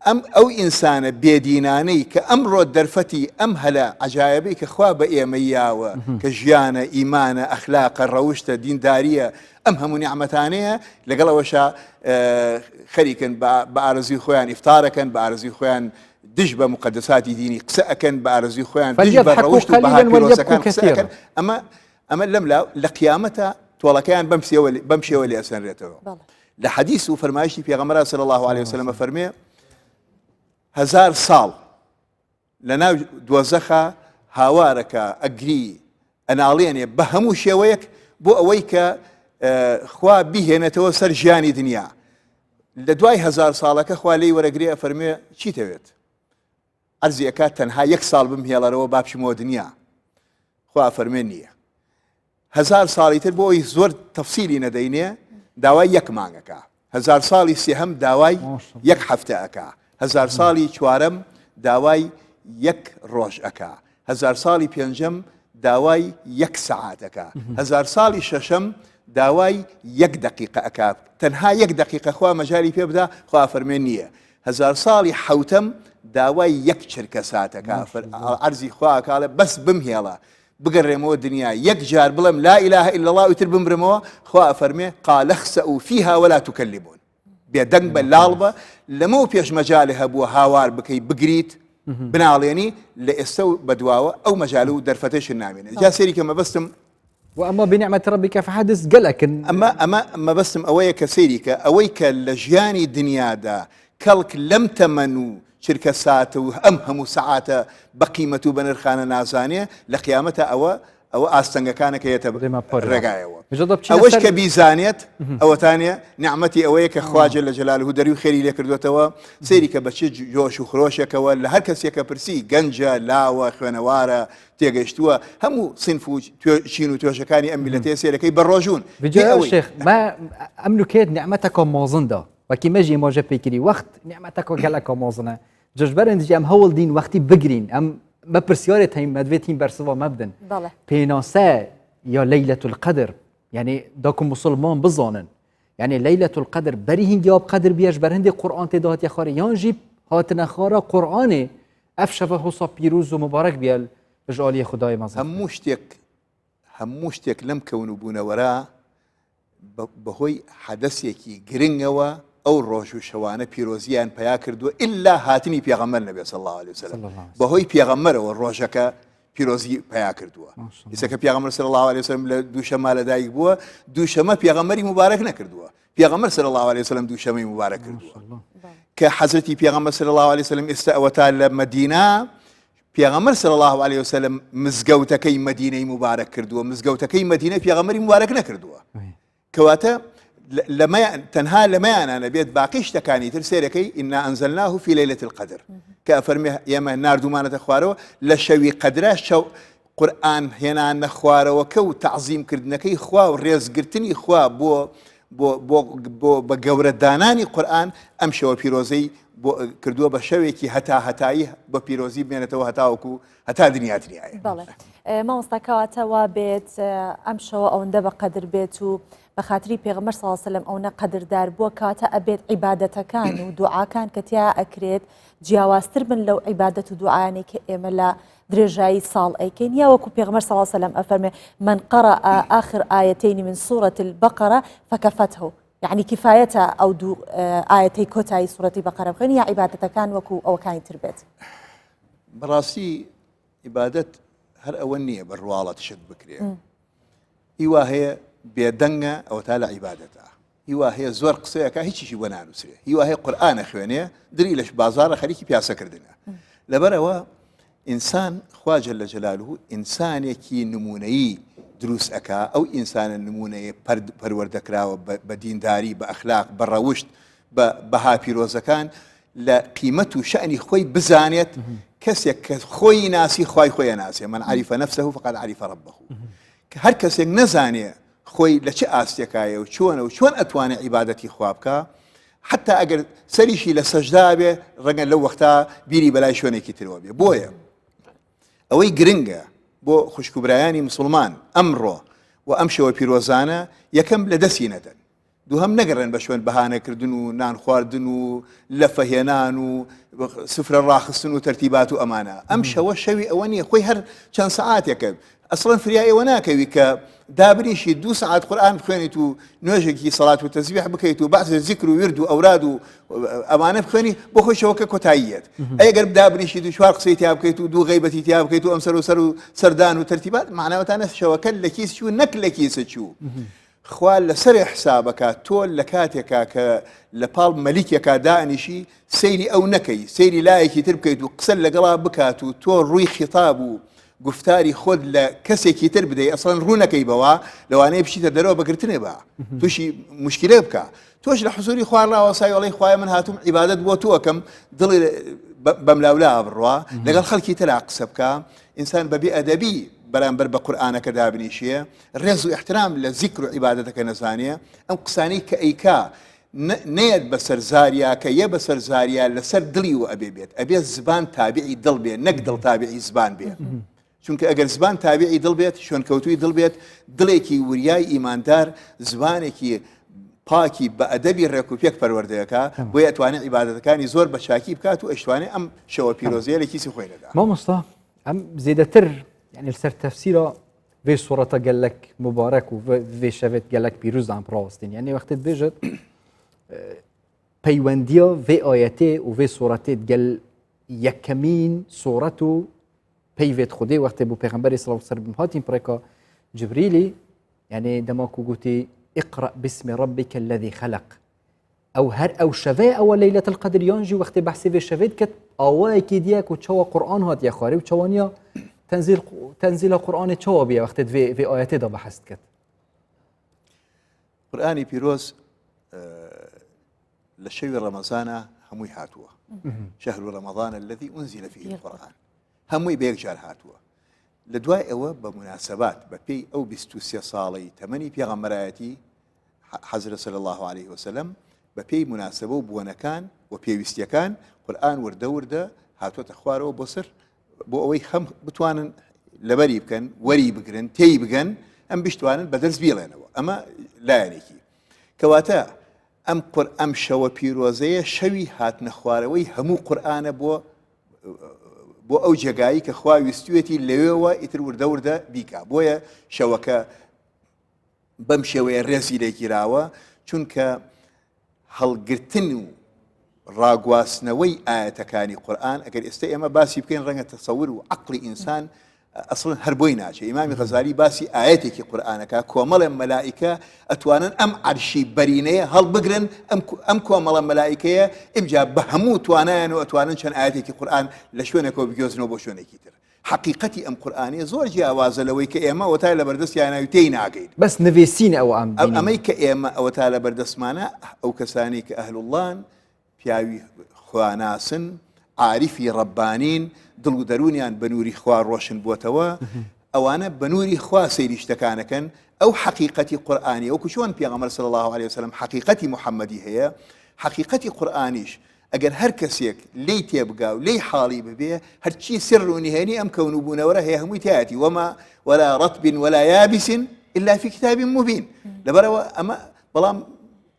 ئەو ئینسانە بێدینانەی کە ئەمڕۆ دەرفەتی ئەم هەلە عەجایبەی کە خوا بە ئێمە یاوە کە ژیانە ئیمانە ئەخلاقە ڕەوشتە دینداریە ئەم هەموو نیعمەتانەیە لەگەڵەوەشا خەریکن بە ئارەزوی خۆیان ئیفتارەکەن بە ئارەزوی خۆیان دش بە مقدساتی دینی قسە ئەکەن بە ئارەزوی خۆیان دش بە ڕەوشت و بەها پیرۆزەکان قسە ئەکەن ئەمە لەم لە قیامەتە تۆڵەکەیان بەم شێوە لێ ئەسەنرێتەوە لە حەدیث و فەرمایشتی پێغەمبەر صلی الله عليه وسلم فەرمێ 1000 ساڵ لەناو دۆزەخە هاوارەکە ئەگری ئەناڵێنێ بە هەموو شێوەیەک بۆ ئەوەی کە خوا بیهێنێتەوە سەر ژیانی دنیا لە دوای 1000 ساڵەکە خوا لێی وەرەگرێ ئەفەرمێ چیتەوێت عەرزی ئەکات تەنها 1 ساڵ بمهێڵەرەوە با بچمەوە دنیا خوا فەرمێ نییە 1000 ساڵی تر بۆ ئەوی زۆر تەفسیلی نەدەینێ داوای 1 مانگەکە 1000 ساڵی سێهەم داوای 1 هەفتە ئەکا 1000 ساڵی چوارەم داوای 1 ڕۆژ ئەکا 1000 ساڵی پێنجەم داوای 1 سەعاتەکە 1000 ساڵی شەشەم داوای 1 دقیقە ئەکا تەنها 1 دقیقە خوا مەجاری پێ بدا خوا فەرمێ نییە 1000 ساڵی حەوتەم داوای 1 چرکە ساتەکە عەرزی خوا ئەکاڵێ بەس بمهێڵە بگەڕێمەوە دنیا 1 جار بڵێم لا إله إلا الله وتر بمرمەوە خوا فەرمێ قال اخسئوا فيها ولا تكلمون بێدەنگ بە لاڵ بە لەمەوە پێش مەجاالێ هەبووە هاوار بکەی بگریت بناڵێنی لە ئێستا و بەدواوە ئەو مەجال و دەرفەتەش نامێنێت جا سێری کە مەبەستم وأما بنعمة ربك فحدث قلقن ئەمە مەبەستم ئەوەیە کە سێری کە ئەوەی کە لە ژیانی دنیادا کەڵک لەم تەمەن و چرکە ساتە و ئەم هەموو سەعاتە بە قیمەت و بە نرخانە نازانێ لە قیامەتە ئەوە ئاستەنگەکانەکە هێتە ڕێگایەوە ئەوەش کە بیزانێت ئەوەتانە نیعمەتی ئەوەیە کە خواجە لە جەلالهو دەروی خێری لێ کردوێتەوە سەیری کە بەچی جۆش و خرۆشێکەوە لە هەر کەسێکە پرسی گەنجە لاوە خوێنەوارە تێگەشتووە هەموو سینف و چین و توێژەکانی ئەم میلەتەیە سێرەکەی بەڕۆژوون شيخ ما أملكت نعمتك موزندا وكي مجي موجه بيكري وقت نعمتك وقالك موزنه ججبرن دي ام هول دين وقتي بجرين ام ما برسيارة هاي مدويتين برسوا مبدن بيناسا يا ليلة القدر يعني داكم مسلمان بظانن يعني ليلة القدر بريهن جواب قدر بيش برهندي قرآن تدهات يا خاري يانجيب هاتنا خارا قرآني أفشفه حصا بيروز ومبارك بيال بجعالي خداي مزا هموشتك لم كونوا بونا وراء بهوي حدثيكي گرنگوا ئەو ڕۆژ و شەوانە پیرۆزیان پیا کردووە ئللا هاتنی پێغەمبەر نەبێ صلی الله عليه وسلم بەهۆی پێغەمبەرەوە ڕۆژەکە پیرۆزی پیا کردووە ئێستا پێغەمبەر صلی الله عليه وسلم لە دووشەمە لەدایک بووە دووشەمە پێغەمبەری مبارەک نەکردووە پێغەمبەر صلی الله عليه وسلم دووشەمەی مبارەک کردووە کە حەزرەتی پێغەمبەر صلی الله عليه وسلم ئێستا ئەوەتا لە مەدینە پێغەمبەر صلی الله عليه وسلم مزگەوتەکەی مەدینەی مبارەک کردووە مزگەوتەکەی مەدینە پێغەمبەری مبارەک نەکردووە کەواتە تەنها لەمەیانانە بێت باقی شتەکانی تر سێرەکەی ئینا ئەنزەلناه فی لەیلەة القەدر کە ئەفەرمێ ئێمە ناردومانەتە خوارەوە لە شەوی قەدرە شەو قورئان هێنانە خوارەوەکە و تەعزیمکردنەکەی خوا و ڕێزگرتنی خوا بە گەورەدانانی قورئان ئەم شەوە پیرۆزەی کردووە بە شەوێکی هەتایی بە پیرۆزی بمێنێتەوە هەتاوەکو هەتا دنیاتریایە مامۆستاکەواتەوە بێت ئەم شەوە ئەوەندە بە قەدر بێت و بە خااتری پێغەمبەر صلی الله علیه و سلم ئەوە قەدردار بووە کاتە ئەبێت عیبادەتەکان و دوعاکان کە تیا ئەکرێت جیاوازتر بن لەو عیبادەت و دوعایانەی کە ئێمە لە درێژایی ساڵ ئەیکەین یا وەکو پێغمبەر صلی الله علیه وسلم ئەفەرمێ من قرأ آخر آيتين من سورة البقرة فكفته يعني كفايتها أو دو آيتي كوتاي سورة البقرة بخين يا عبادة كان وكو أو كان تربيت براسي عبادة هر أولنية بالروالة تشد بكرية هي بيدنجا أو تالا عبادتها هي زور قصيك هيك شيء ونانو سري هي قرآن خوانية دري لش بازار خليكي بياسة كردنا لبروا إنسان خوا جل جلاله إنسان يكي نموني دروس أكا أو إنسان النموني پروردكرا بدينداري بأخلاق بالروشت بها بيروزكان لقيمته شأن خوي بزانيت كسيك خوي ناسي خوي ناسي من عرف نفسه فقد عرف ربه هر كسيك نزاني خوي لچ آستيكايا وشون أتواني عبادتي خوابكا حتى أجر سريشي لسجدة به رجل لو وقتها بيري بلاي شوني كتير بيه بويا أوي جرينجا بو خوشكبرياني مسلمان أمره وأمشي وبيروزانا يكم لدسينة دوهم نقرن بشون بهانا كردنو نان خواردنو لفهينانو سفر الراخصنو ترتيباتو أمانة أمشي وشوي أواني خوي هر كان ساعات يكب أصلاً فرياء وناك ويك دابريشي 2 ساعات قرآن بخوانيتو نوجكي صلاة وتسبيح بكيتو بعد الذكر ويردو أورادو أمانة بخواني بخوي شوكة كتايات أي قرب دابريشي 2 شوار قصيتها بكيتو 2 غيبتي تيها بكيتو أمسر سردان وترتيبات معناه وتانا شوكة لكيس شو نك لكيس شو خوال لسر حسابك تول لكاتك لبال ملكك دانشي سيري أو نكي سيري لايكي تربكيتو قسل لقلاب بكاتو تول روي خطابو گفتاری خود لکسی تر بدهی اصلا رو نکی بوا لو آنها بشی تدرو بکرتنه با توشی مشکلی بکا توش لحضوری خوار لا وصای ولی خوای من هاتم عبادت بو تو کم دل بملاولا بروا لقال خلکی تلاقص بکا انسان ببی ادبی برانبر بقرآن كذا بنيشيه رز واحترام للذكر وعبادتك نزانيه ام قساني كايكا نيد بسر زاريا كي بسر زاريا لسر دلي وابي بيت ابي الزبان تابعي دل بيه نقدل تابعي زبان بيه چونکە ئەگەر زبان تابعی دڵ بێت شوێن کەوتوی دڵ بێت دڵێکی وریای ئیماندار زبانێکی پاکی بە ئەدەبی ڕێکوپێک پەروەردەیەکە بۆیە ئەتوانێت عیبادەتەکانی زۆر بە چاکی بکات و ئەشتوانێت ئەم شەوە پیرۆزەیە لە کیسی خۆی لەدا. مامۆستا ئەم زێدەتر یعنی لەسەر تەفسیرە vê سوورەتە gelek مبارەک و vê şevêt gelek pîrûzdan ڕاستین یعنی وەختت بێژت پەیوەندیە vê ئایەتێ و vê سوورەتێت gel یەکەمین سوورەت و پەیوێت خودی وەختێ بوو پێغەمبەری سڵاو سەربم هاتین پڕێکە جبریلی یعنی دەماکو گوتی اقرأ باسم ربك الذي خلق ئەو هەر ئەو شەوەیە ئەوە لەیلەت القەدر یانجی وەختێ بەحسی vê شەوێت کرد ئاوایەکی دیەک و چاوە قورئان هاتیە خواری و چاوانیە تەنزیلە قورئانێ چاوە بیە وەختێت vê ئایەتێدا بەحەست کرد. قورئانی پیرۆز لە شەوی ڕەمەزانە هەمووی هاتووە شهر رمضان الذي أنزل فيه القرآن همووی بەیەکجار هاتووە لە دوای ئەوە بە مناسبات بە پێی ئەو 23 ساڵی تەمەنی پێغەمبەرایەتی حەزرە صلی الله عليه وسلم بە پێی مناسبە و بوونەکان و پێویستیەکان قورئان وردە هاتووەتە خوارەوە بۆ سەر بۆ ئەوەی خەم بتوانن لەبەری بکەن وەری بگرن تێی بگەن ئەم بشتوانن بە دەرز بیڵێنەوە ئەمە لایەنێکی کەواتە ئەم شەوە پیرۆزەیە شەوی هاتنە خوارەوەی هەموو قورئانە بۆ ئەو جێگایی کە خوا ویستوێتی لەوێەوە ئیتر وردە بیکا بۆیە شەوەکە بەم شێوەیە ڕێزی لێگیراوە چونکە هەڵگرتن و ڕاگواستنەوەی ئاەتەکانی قورئان ئەگەر ئێستا ئێمە باسی بکەین ڕەنگە تەسەور و عەقڵی ئینسان ئەسڵەن هەر بۆی ناچێت ئیمامی غەزالی باسی ئاەتێکی قورئانەکە کۆمەڵێ مەلائیکە ئەتوانن ئەم عەرشی بەرینەیە هەڵبگرن ئەم کۆمەڵە مەلائیکەیە ئیمجا بە هەموو توانایان و ئەتوانن چەند ئاەتێکی قورئان لە شوێنێکەوە بگوێزنەوە بۆ شوێنێکی تر حقیقەتی ئەم قورئانیە زۆر جیاوازە لەوەی کە ئێمە ئەوە تا لە بەردەستیانەوەی تێی ناگەین بەس نوێسینە ئەو ئەمەی کە ئێمە ئەوە تا لە بەردەستمانە ئەو کەسانی کە ئەهلوڵڵان پیاوی خواناسن عارفی ڕەبانین دڵ و دەرونیان بە نووری خوا ڕۆشن بووتەوە ئەوانە بە نووری خوا سەیری شتەکانەکەن ئەو حقیقەتی قورئانی وەکو چۆن پێغەمبەر صلی الله عليه وسلم حقیقەتی محەممەدی هەیە حقیقەتی قورئانیش ئەگەر هەر کەسێک لی تێبگا و لی حاڵی ببێ هەرچی سر و نهێنی ئەم کەونوبوونەوەرە هەیە هەمووی تایەتی وەما ولا رطب ولا يابس إلا في كتاب مبين لەبەرەوە ئەمە بەڵام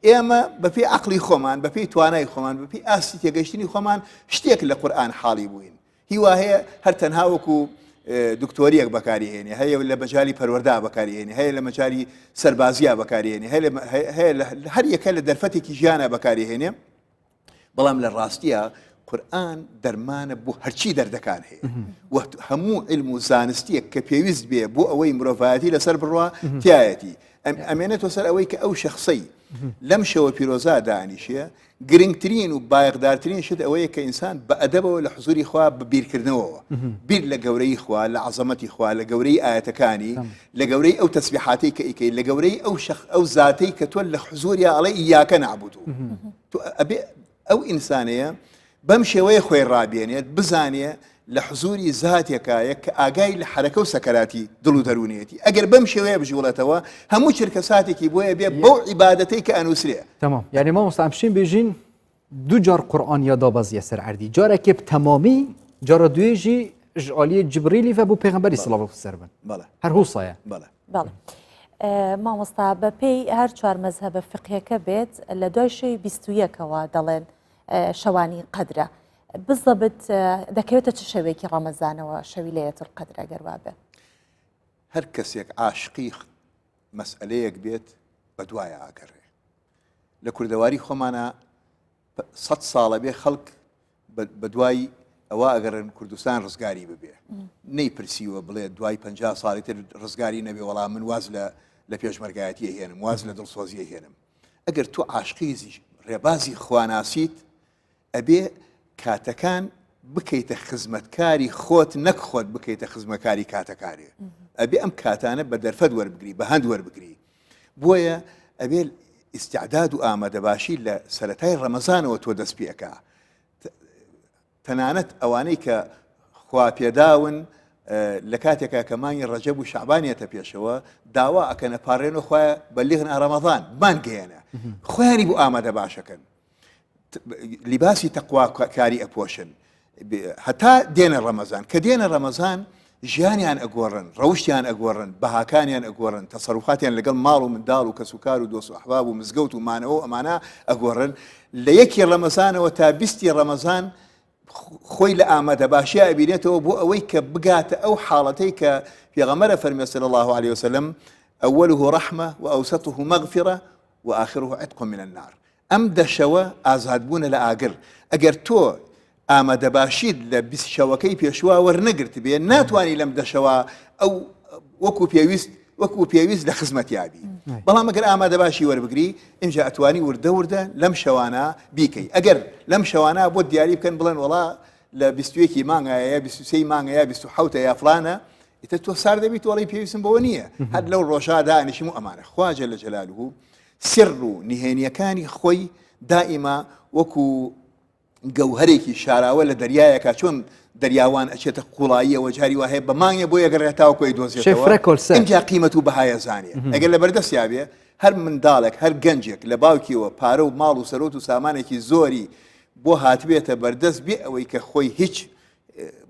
ئێمە بەپێی عەقڵی خۆمان بەپێی توانای خۆمان بەپێی ئاستی تێگەشتنی خۆمان شتێک لە قورئان حاڵی بووین هیوا هەیە هەر تەنها وەکو دکتۆریەک بەکاریهێنێ هەیە لە مەجای پەروەردا بەکاریهێنێ هەیە لە مەجای سەربازیە بەکاریهێنێ هەیە هەر یەکە لە دەرفەتێکی ژیانە بەکاریهێنێ بەڵام لە ڕاستیە قورئان دەرمانە بۆ هەرچی دەردەکان هەیە هەموو علم و زانستیەک کە پێویست بێ بۆ ئەوەی مرۆڤایەتی لەسەر بڕوا تایەتی ئەمێنێتەوە سەر ئەوەی کە ئەو شەخصەی لەم شەوە پیرۆزا دانیشە گرنگترین و بایەقدارترین شت ئەوەیە کە ئینسان بە ئەدەبەوە لە حزوری خوا ببیرکردنەوەەوە بیر لە گەورەی خوا لە عەزەمەتی خوا لە گەورەی ئاەتەکانی لە گەورەی ئەو تەسبیحاتەی کە ئیکەی لە گەورەی ئەو زاتەی کە تۆ لە حزوریە ئەڵێ ئیاکە نەعبودو ئەو ئینسانەیە بەم شێوەیە خۆی ڕابێنێت بزانێ لە حزوری زاتێکایە کە ئاگای لە حرەکە و سەکەراتی دڵ و دەرونێتی ئەگەر بەم شێوەیە بژوڵێتەوە هەموو چرکە ساتێکی بۆیە بێ بەو عیبادەتەی کە ئەنووسرێ تمام یعنی مامۆستا ئەمشین بێژین دوو جار قورئان یادا بەزیە سەر عەردی جارێکی تەمامی جارە دوێژی ji aliyê Cibrîlî ve bû pêxemberî sallallahu aleyhi ve sellem her hûsaya بەڵێ مامۆستا بە پێی هەر چوار مەزهەبە فقهەکە بێت لە دوای شەوی 21ەوە دەڵێن شەوانی قەدرە بزەبت دەکەوێتە چ شەوێکی ڕەمەزانەوە شەوی لەیلەتول قەدر ئەگەر وا بێت هەر کەسێک عاشقی مەسئلەیەک بێت بە دوایە ئاگەڕێ لە کوردەواری خۆمانە 100 ساڵە بێ خەڵک بە دوای ئەوە ئەگەڕن کوردستان ڕزگاری ببێ نەیپرسیوە بڵێ دوای 50 ساڵی تر ڕزگاری نەبێ وەڵام من واز لە پێشمەرگایەتیە هێنم واز لە دڵسۆزیە هێنم ئەگەر تۆ عاشقی ڕێبازی خواناسیت ئەبێ کاتەکان بکەیتە خزمەتکاری خۆت نەک خۆت بکەیتە خزمەتکاری کاتەکارێ ئەبێ ئەم کاتانە بە دەرفەت وەربگری بە هەند وەربگری بۆیە ئەبێ ئیستیعداد و ئامادەباشی لە سەرەتای ڕەمەزانەوە تۆ دەست پێکا تەنانەت ئەوانەی کە خوا پێداون لە کاتێکا کە مانگی ڕەجەب و شەعبانیەتە پێشەوە داوا ئەکەنە پاڕێنە خۆیان بەلیغنا ڕەمەضان بانگەیەنە خۆیانی بۆ ئامادە باشەکەن لیباسی تەقوا کاری ئەپۆشن هەتا دێنە ڕەمەزان کە دێنە ڕەمەزان ژیانیان ئەگۆڕن ڕەوشتیان ئەگۆڕن بەهاکانیان ئەگۆڕن تەسەڕوفاتیان لەگەڵ ماڵ و منداڵ و کەسوکار و دۆست و ئەحباب و مزگەوت و مانەوە ئەمانە ئەگۆڕن لە یەکی ڕەمەزانەوە تا 20 ڕەمەزان خۆی لە ئامادەباشیە ئەبینێتەوە بۆ ئەوەی کە بگاتە ئەو حاڵەتەی کە پێغەمبەرە فەرمێ صلی الله عليه وسلم أوله رحمة وأوسطه مغفرة وآخره عتق من النار ئەم دەشەوە ئازادبوونە لە ئاگر ئەگەر تۆ ئامادەباشیت لە 20 شەوەکەی پێشوا وەرنەگرت بێ ناتوانانی لەم دەشەوە ئەو وەکو پێویست لە خزمەتیابی بەڵام ئەگەر ئامادەباشی وەربگری ئینجا ئەتوانی وردە لەم شەوانە بیکەی ئەگەر لەم شەوانە بۆ دیاری بکەن بڵێن وڵا لە 21 مانگایە 23 مانگەیە 27 یا فلانە ئیتر تۆ سار دەبیت وەڵی پێویستم بەوە نییە هەر لەو ڕۆژە دانیشم و ئەمانە خوا جەل جەلالوهو سر و نهێنیەکانی خۆی دائیما وەکو گەوهرێکی شاراوە لە دەریایەکە چۆن دەریاوان ئەچێتە قوڵاییەوە جاری وهەیە بە مانگێ بۆ یەگەڕێتاوە کۆی دۆزیێتەوە ئەمجا قیمەت و بەهایە زانیە ئەگەر لە بەردەستیا بێ هەر منداڵێک هەر گەنجێک لە باوکیەوە پارە و ماڵ و سەرۆت و سامانێکی زۆری بۆ هاتبێتە بەردەست بێ ئەوەی کە خۆی هیچ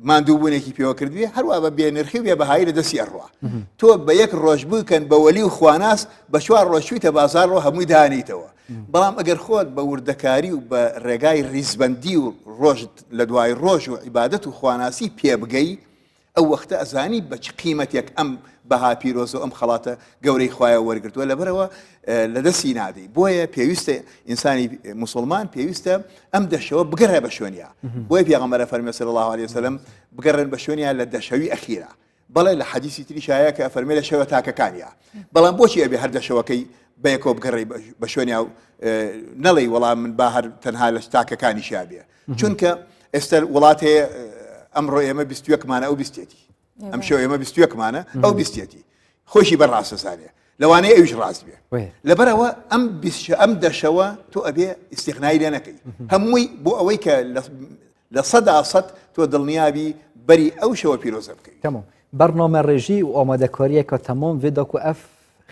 ماندووبوونێکی پێوە کردوێ هەروە بە بێنرخی بێ بەهایی لە دەستی ئەڕوا تۆ بە یەک ڕۆژ بکەن بە وەلی و خواناس بە 4 ڕۆژویتە بازارڕۆ هەمووی دانیتەوە بەڵام ئەگەر خۆت بە وردەکاری و بە ڕێگای ریزبەندی و ڕۆژت لە دوای ڕۆژ و عیبادەت و خواناسی پێبگەی ئەو وەختە ئەزانی بە چ قیمەتێک ئەم بەها پیرۆز و ئەم خەڵاتە گەورەی خوایە وەرگرتووە لەبەرەوە لە دەستی نادەی بۆیە پێویستە ئینسانی موسڵمان پێویستە ئەم دەشەوە بگەڕێ بە شوێنیا بۆیە پێغەمبەر فەرمێ صلی الله عليه وسلم بگەڕێن بە شوێنیا لە دەشەوی ئەخیرە بەڵێ لە حەدیثی تریشایە کە فەرمێ لە شەوە تاکەکانیە بەڵام بۆچی ئەبێ هەر دەشەوەکەی بەیەکۆ بگەڕێ بە شوێنیا و نەڵێی وەڵام من با هەر تەنها لە تاکەکانی شابێ چونکە ئێستا وڵات هەیە ئەمڕۆ ئێمە 21مانە ئەو 20ێتی ئەم شەو ئێمە 21مانە ئەو 20ێتی خۆشی بەڕاستەسانێ لەوانەیە ئەویش ڕاست بێ لەبەرەوە ئەم دەشەوە تۆ ئەبێ ئیستیغنای لێ نەکەی هەمووی بۆ ئەوەی کە لە 100% تۆ دڵنیابی بەری ئەو شەوە پیرۆزە بکەیت تمام برنامە ڕێژی و ئامادەکاریەکە تەمام وێداک و ئەف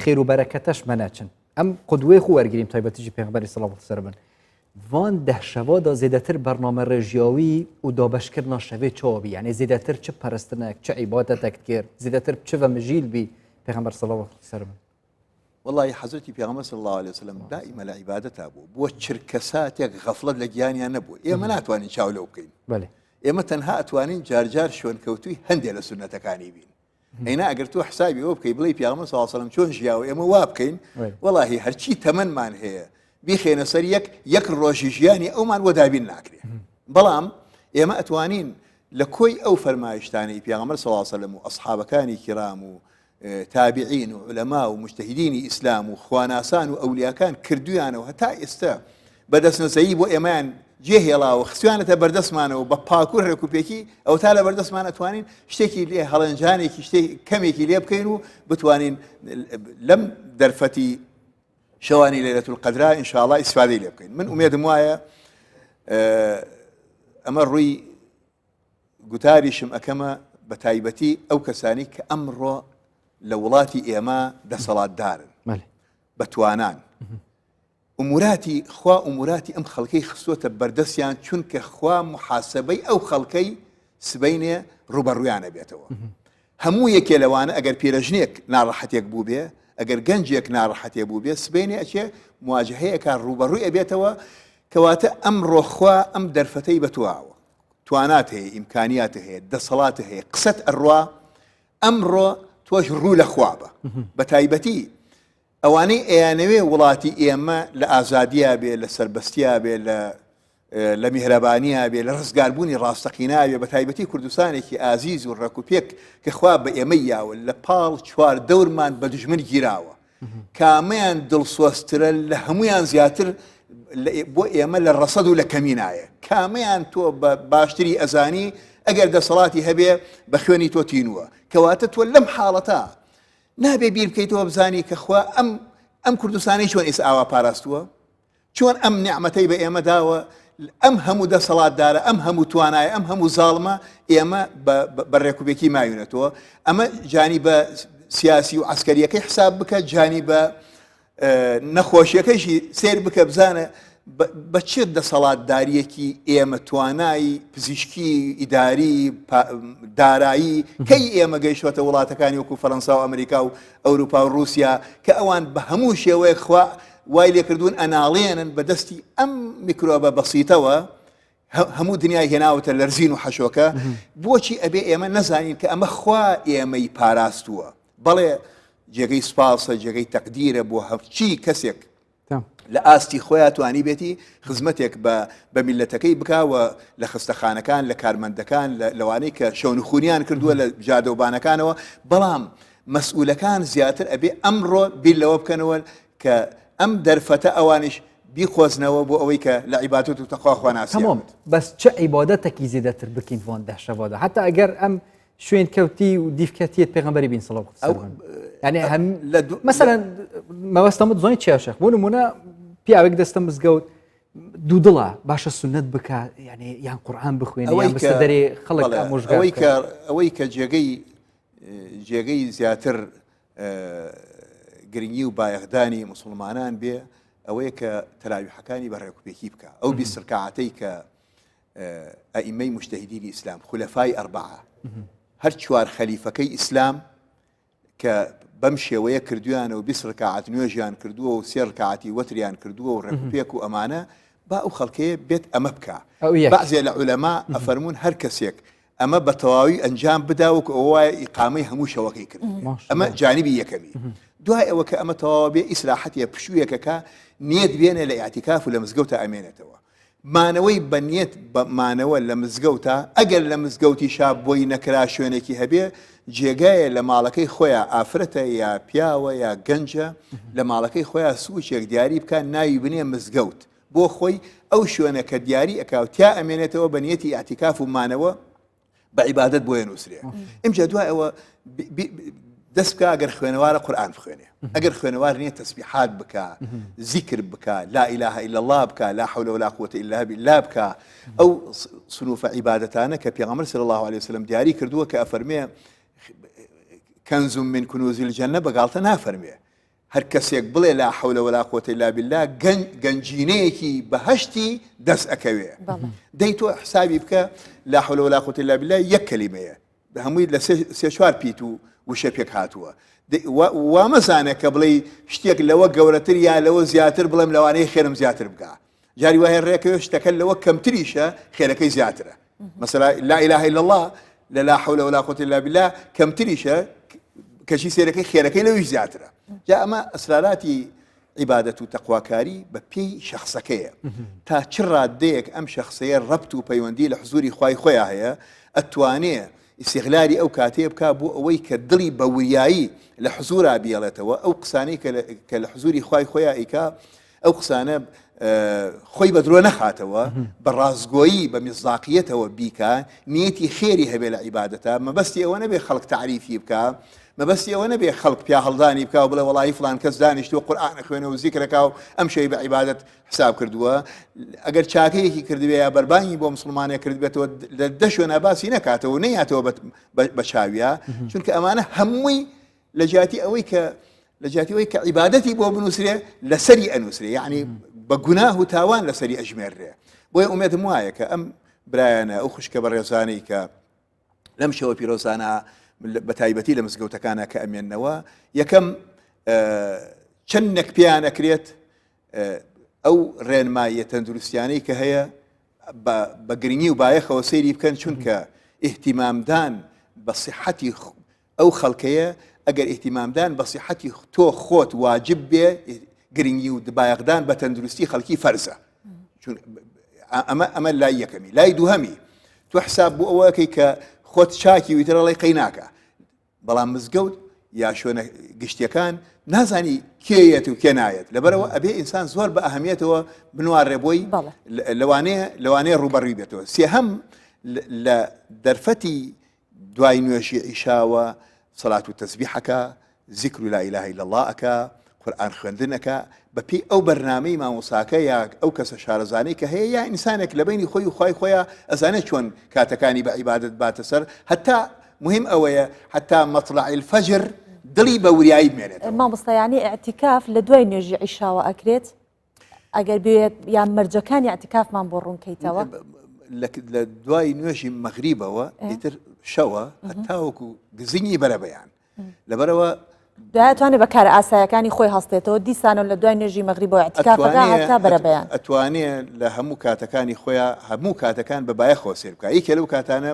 خێر و بەرەکەتەش مەناچن ئەم قودوەی خۆ وەرگریم تایبەتیژی پێغەمبەری صلی الله علیه و سلم وان دەهشەوادا زێدەتر بەرنامە ڕێژیاوی و دابەشکردنا شەوێ چاوی یعنی زێدەتر چ پەرستنەک چ عیبادەتێک کرد زێدەتر چ مەژیل بی پێغەمبەر صلی الله علیه و سلم والله حضرتی پێغەمبەر صلی الله عليه وسلم دائما لە عیبادەتا بوو بۆ چرکە ساتێک غەفڵەت لە گیانیان نەبوو ئێمە ناتوانین چاو لەو بکەین ئێمە تەنها ئەتوانین جارجار شوێنکەوتوی هەندێک لە سونەتەکانی بین ئەینا ئەگەر تۆ حسابی ئەوە بکەی بڵێ پیامبەر صلی الله علیه و سلم چۆن ژیاوە ئێمە وا بکەین وەڵاهی هەرچی تەمەنمان هەیە بیخێنە سەر یەک ڕۆژی ژیانی ئەومان وە دابین ناکرێ بەڵام ئێمە ئەتوانین لە کۆی ئەو فەرمایشتانەی پیامبەر صلی الله علیه و سلم و ئەصحابەکانی کیرام و تابعین و علەما و مجتهدینی ئیسلام و خواناسان و ئەولیاکان کردویانەوە هەتا ئێستا بەدەستنووسایی بۆ ئێمەیان جێهێڵاوە خسویانەتە بەردەستمانەوە بە پاکوور ڕێکوپێکی ئەو تا لە بەردەستمان ئەتوانین شتێکی لێ هەڵەنجانێکی شتێک کەمێکی لێ بکەین و بتوانین لەم دەرفەتی شەوانی لەیلەتول القەدرا ئینشاءڵڵا ئیسفادەی لێ بکەین من ئومێدم وایە ئەمە ڕووی گوتاریشم ئەکەمە بە تایبەتی ئەو کەسانی کە ئەمڕۆ لە وڵاتی ئێمە دەسەڵاتدارن بەتوانان ئوموراتی خوا ئوموراتی ئەم خەڵکەی خستووەتە بەردەستیان چونکە خوا محاسبەی ئەو خەڵکەی سبەینێ ڕوبەڕوویانە بێتەوە هەموو یەکێ لەوانە ئەگەر پیرەژنێک ناڕەحەتێک بوو بێ ئەگەر گەنجێک ناڕەحەتێ بوو بێ سبەینێ ئەچێ مواجهەیەکە ڕوبەڕووی ئەبێتەوە کەواتە ئەمڕۆ خوا ئەم دەرفەتەی بەتواوە توانات هەیە ئیمکانیات هەیە دەسەڵات هەیە قسەت ئەڕوا ئەمڕۆ تۆش ڕوو لە خوا بە بە تایبەتی ئەوانەی ئەیانەوێ وڵاتی ئێمە لە ئازادیا بێ لە سربەستیا بێ لە میهرەبانیا بێ لە ڕزگاربوونی ڕاستەقینا بێ بە تایبەتی کوردستانێکی ئازیز و ڕێکوپێک کە خوا بە ئێمە یاوە لە پاڵ چوار دەورمان بە دوژمن گیراوە کامیان دڵسۆسترە لە هەمویان زیاتر بۆ ئێمە لە ڕەسەد و لە کەمینایە کامیان تۆ بە باشتری ئەزانی ئەگەر دەسەڵاتی هەبێ بە خوێنی تۆ تینووە کەواتە تۆ لەم حاڵەتە نابێ بیر بکەیتەوە بزانی کە خوا ئەم کوردستانی چۆن ئێستا ئاوا پاراستووە چۆن ئەم نیعمەتەی بە ئێمە داوە ئەم هەموو دەسەڵاتدارە ئەم هەموو توانایە ئەم هەموو زاڵمە ئێمە بە ڕێکوپێکی ماوێنێتەوە ئەمە جانی بە سیاسی و عسکەریەکەی حساب بکە جانی بە نەخۆشیەکەیشی سیر بکە بزانە بە چ دەسەڵاتداریەکی ئێمە توانایی پزیشکی ئیداری دارایی کەی ئێمە گەیشتوەتە وڵاتەکانی وەکو فەڕەنسا و ئەمریکا و ئەوروپا و رووسیا کە ئەوان بە هەموو شێوەیە خوا وای لێکردوون ئەناڵێنن بەدەستی ئەم میکرۆبە بەسیتەوە هەموو دنیای هێناوەتە لەرزین و حەشۆکە بۆچی ئەبێ ئێمە نەزانین کە ئەمە خوا ئێمەی پاراستووە بەڵێ جێگەی سوپاسە جێگەی تەقدیرە بۆ هەرچی کەسێک لە ئاستی خۆیان توانی بێتی خزمەتێک بە میلەتەکەی بکاوە لە خستەخانەکان لە کارمەندەکان لەوانەی کە شەونخونیان کردووە لە جادەوبانەکانەوە بەڵام مەسئولەکان زیاتر ئەبێ ئەمڕۆ بیر لەوە بکەنەوە کە ئەم دەرفەتە ئەوانش بیخۆزنەوە بۆ ئەوەی کە لە عیبادەت و تەخوا خواناسیان بەس چه عیبادەتێکی زیاتر بکەین بۆ دەهشەوەدا حتا ئەگەر ئەم شوێن کەوتی و دیفکەتیت پێغەمبەری بین صلی الله علیه و سلم يعني مثلا مەوەستەمت زۆنی چێشێخ بۆ نمونە پیاوێک دەستە مزگەوت دوودڵە باشە سنت بکە یعنی یان قورئان بخوێنێ یان بەستە دەرێ خەڵک ئامۆژگار ئەوەی کە جێگەی زیاتر گرنگی و بایەخدانی موسڵمانان بێ ئەوەیە کە تەراویحەکانی بەڕێکوپێکی بکە ئەو بیست ڕکعاتەی کە ئەئیمەی مجتەهیدینی ئیسلام خولەفای ئەربعە هەر چوار خەلیفەکەی ئیسلام کە بەم شێوەیە کردویانە و بیست ڕکعات نوێژیان کردووە و سێ ڕکعاتی وەتریان کردووە و ڕێکوپێک و ئەمانە با ئەو خەڵکەیە بێت ئەمە بکە بەعزێ لە عولەما ئەفەرمون هەر کەسێک ئەمە بە تەواوی ئەنجام بداوە کە ئەوە وایە ئیقامەی هەموو شەوەکەی کرد ئەمە جانیبی یەکەمی دوای ئەوە کە ئەمە تەواو بێ ئیسراحەتیە پشوویەکەکە نیەت بێنێ لە ئیعتیکاف و لە مزگەوتە ئەمێنێتەوە مانەوەی بەنیەت مانەوە لە مزگەوتە ئەگەر لە مزگەوتی شاب بۆی نەکرا شوێنێکی هەبێ جێگایە لە ماڵەکەی خۆیان ئافرەتە یا پیاوە یا گەنجە لە ماڵەکەی خۆیان سوچێک دیاری بکە ناوی بنێ مزگەوت بۆ خۆی ئەو شوێنە کە دیاری ئەکاوتیا ئەمێنێتەوە بە نیەتی ئیعتیکاف و مانەوە بە عیبادەت بۆیە نووسرێ ئەمجا دوای ئەوە دەست بکە ئەگەر خوێنەوارە قورئان بخوێنێ ئەگەر خوێنەوار نییە تەسبیحات بکە زیکر بکە لا إله إلا الله بکە لا حول ولا قوة إلا بالله بکە ئەو سنوفە عیبادەتانە کە پێغەمبەر صلی الله عليه وسلم دیاری کردووە کە ئەفەرمێ كنز من كنوز الجنة بقالت نافرمي هر كسيك بلي لا حول ولا قوة إلا بالله گنجينيكي بهشتي دس أكوية ديتو حسابي بك لا حول ولا قوة إلا بالله يك كلمة هموي لسيشوار بيتو وشبيك هاتوا ومزانه كبلي شتيك لو قورتر يا لو زياتر بلم لو أنا خيرم زياتر بقى جاري وهي الريكة يشتكل لو كم تريشة خيرك زياتره مثلا لا إله إلا الله لا حول ولا قوة إلا بالله كم تريشة كشي سيركي خيركي لو يزاتره جاء ما أسراراتي عبادة تقوى كاري ببي شخصكية تا چرا ديك أم شخصية ربطو بيوندي لحضوري خويا هي التوانية استغلالي أو كاتب كابو أويك الدلي بوياي لحضورها بيالتوا أو قساني كالحضوري خويا إيكا أو قسانة خوي بدرو نخاتوا بالرازقوي بمصداقيته بيكا نيتي خيري هبه لعبادته ما بس وانا بخلق تعريفي بكا ما بس وانا بخلق بيا هلداني بكا وبلا والله فلان كز دانشتو قرآن اخوانه وذكرك امشي بعبادة حساب كردوا اگر چاكيكي كردبي يا برباني بو مسلمانه كردبيتو دشو نباسي نكاتو نياتو بشاويا چونك امانه هموي لجاتي اويك عبادتي بو بنسري لسري انسري يعني بقناه تاوان لسري أجمير بوي أميت موايك أم برايانا أو خشك بريزاني لم شو بيروزانا بتايبتي لمسقوتا كان كأمي النوا يكم شنك بيانا كريت أو رين ما يتندرسياني كهي بقريني وبايخة وسيري بكن شنك اهتمام دان بصحتي أو خلقية أجر اهتمام دان بصحتي تو خوت واجب بيه قريني ودبايغدان بتندرستي خلقي فرزة أما لا يكمي لا يدوهمي تحسب بواكي كخوت شاكي ويترى لي قيناكا بلا مزقود يا شون قشتي كان نازاني كيت وكنايت لبروا أبي إنسان زور بأهميته بنوار ربوي لوانيه روبريبته سيهم لدرفتي دواي نوشي عشاوة صلاة التسبيحك ذكر لا إله إلا الله أكا قرآن خوندنك ببي أو برنامج ما وصاكا يا أو كس شارزاني كهي يا إنسانك لبيني خوي وخاي خويا أزاني شون كاتكاني بعبادة باتسر حتى مهم أويا حتى مطلع الفجر دلي بورياي مينته ما بسطا يعني اعتكاف لدوي نجي عشاء أكريت أجر بي يعني مرجكان اعتكاف ما نبورون كيتوا لك لدواي نجي مغربة ويتر شوا حتى وكو جزيني برا يعني لبروا دعاتواني بكار ئاسایەکانی خۆی هەستێتەوە دیسانە لە دوای نوێژی مەغریب و ئەعتیکافەکە هەتا بەرەبەیان ئەتوانێت لە هەموو کاتەکانی خۆیان هەموو کاتەکان بەبایەخەوە سێر بکە یەکێ لەو کاتانە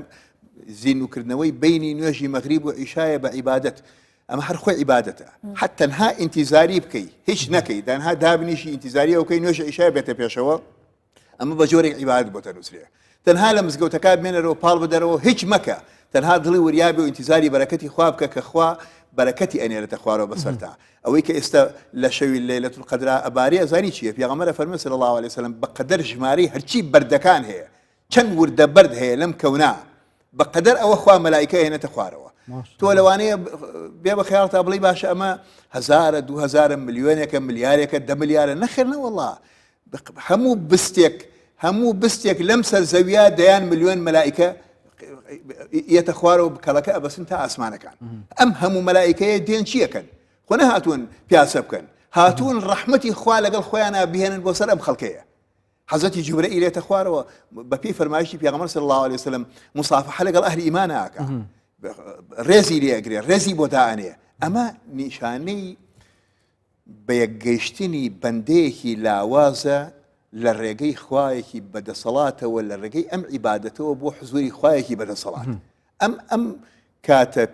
زینوکردنەوەی بینی نوێژی مەغریب و عیشایە بە عیبادەت ئەمە هەر خۆی عیبادەتە حتى تەنها ئینتیزاری بکەی هیچ نەکەی دانها دابنیشی ئینتیزاری ئەوکەی نوێژ عیشای بێتە پێشەوە ئەمە بە جۆرێک عیبادەت بۆتە نووسرێ تەنها لە مزگەوتەکە بمێنەرەوە پاڵ بدەرەوە هیچ مەکە تەنها دڵی وریابێ و ئینتیزاری بەرەکەتی خوا بکە کە خوا بركتي أني لتخواره بسرتها أويك لشوي الليلة القدر أباري أزاني شيء في غمرة فرمي صلى الله عليه وسلم بقدر جماري هرشي بردكان هي كان ورد برد هي لم كونا بقدر أو أخوة ملائكة هنا تخواره تو لوانية بيبقى خيارات أبلي باش أما 1000 2000 مليون كم مليار كم ده مليار نخرنا والله همو بستيك لمسة الزويات ديان مليون ملائكة يتخواروا بكلكة بس انت اسمعنا كان هم ملائكة دين شيء كان خنا هاتون بياسب كان هاتون رحمتي خوالة قال خويانا بهن البصر ام خلقية حضرتي جبرائيل يتخواروا ببي فرمايشي في غمر صلى الله عليه وسلم مصافحة قال أهل إيمانك رزي لي أجري رزي بودانية أما نشاني بيجشتني بنديكي لاوازة للرجي خوايكي بدا صلاته ولا الرجي أم عبادته وبو حضوري خوايكي بدا صلاة أم كاتب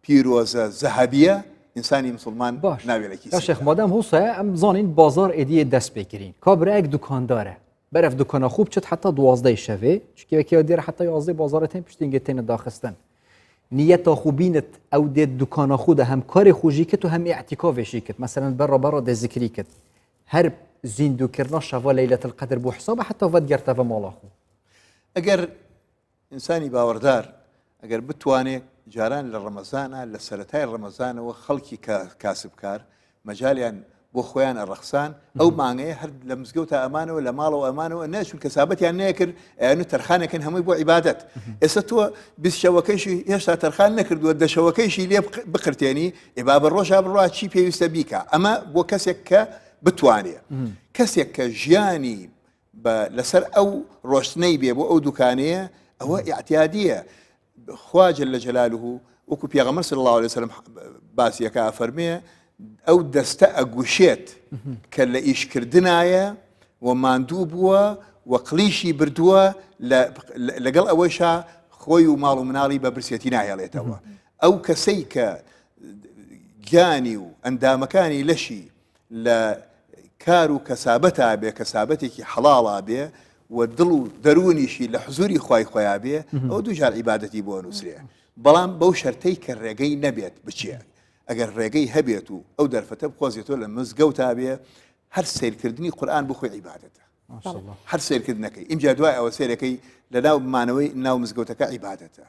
بيروزة ذهبية إنساني مسلمان ناوي لكي يا شيخ مادام هو صحيح أم زانين بازار إدية دست بكرين كابرأك دكان داره برف دكان خوب شد حتى 12 شفه چكي وكي دير حتى 11 بازارتين پشتين گتين داخستن نيت خوبينت او ديت دكان خود هم كار خوجي كت و هم اعتكاف شيكت مثلا برا ده ذكري كت هر زیندو کردن شوا لیلة القدر بو حساب حتى ود گرته و مالا خو اگر انسانی باوردار اگر بتوانه جاران للرمضان لسرتای الرمضان و خلقی کاسب کار مجالیان بو خویان الرخصان او معنی هر لمزگوتا امانه ولا مالو امانه الناس الكسابت يعني ناكر انه ترخانه كان هم يبو عبادات استو بس شوكيشي يشتا ترخان نكر ود شوكيشي لي بقرتيني اباب الروش اب الروح شي بيستبيكا اما بو كسك بتوانيه كسك جياني لسر او روشني بيبو او دكانيه او اعتياديه خوا جل جلاله وكو بيغمر صلى الله عليه وسلم باسيا كافرميه او دستا اقوشيت كلا ايش كردنايا وماندوبوا وەقلیشی بردووە لەگەڵ ئەوەیشا خۆی و ماڵ و مناڵی بە برسێتی ناهێڵێتەوە ئەو کەسەی کە گیانی و ئەندامەکانی لەشی لە کار و کەسابەتا بێ کەسابەتێکی حەڵاڵا بێ و دڵ و دەرونیشی لە حزوری خوای خۆیان بێ ئەو دووجار عیبادەتی بۆ نووسرێ بەڵام بەو شەرتەی کە ڕێگەی نەبێت بچێ ئەگەر ڕێگەی هەبێت و ئەو دەرفەتە بخۆزیێتەوە لە مزگەوتا بێ هەر سیرکردنی قورئان بخۆی عیبادەتە هەر سیرکردنەکەی ئینجا دوای ئەوە سێرەکەی لە ناو مانەوەی ناو مزگەوتەکە عیبادەتە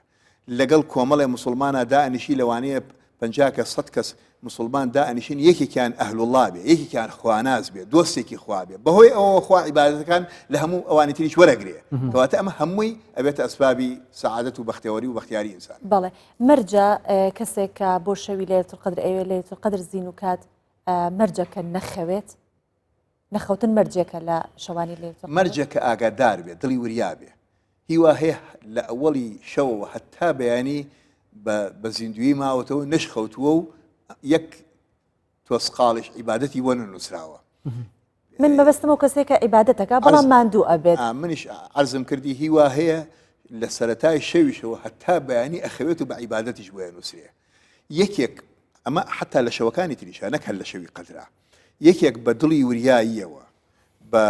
لەگەڵ کۆمەڵی مسلمانە دائنیشی لەوانەیە 50 کەس 100 کەس مسلمان دائنیشین یەکێکیان ئەهل الله بێ یەکێکیان خواناز بێ دۆستێکی خوا بێ بەهۆی ئەوە خوا عیبادەتەکان لە هەموو ئەوانی تریش وەرەگرێ کەواتە ئەمە هەمووی ئەبێتە ئەسبابی سەعادەت و بەختیاری و بەختیاری ئینسان بەڵێ مەرجە کەسێک کە بۆ شەوی لەیلەتول قەدر ئەوێ لەیلەتول قەدر زین و کات مەرجەکە نەخەوێت نەخەوتن مەرجێکە لە شەوانی لەیلەتول مەرجەکە ئاگادار بێ دڵی وریا بێ هیوا هەیە لە ئەوەڵی شەوەوە هەتا بەیانی بە زیندوی ماوەتەوە نەشخەوتووە و یەک تۆسقاڵش عیبادەتی بۆ نووسراوە من بەبستم و کەسێکە عیبادەتەکە بەڵام ماندوو ئەبێت منیش عەرزم کردی هیوا هەیە لە سەرەتای شەویشەوە هەتا بەیانی ئەخەوێت و بە عیبادەتیش بۆیە نووسرێ یەکێک ئەمە حتا لە شەوەکانی تریشە نەک هەر لە شەوی قەدرا یەکێک بە دڵی وریاییەوە بە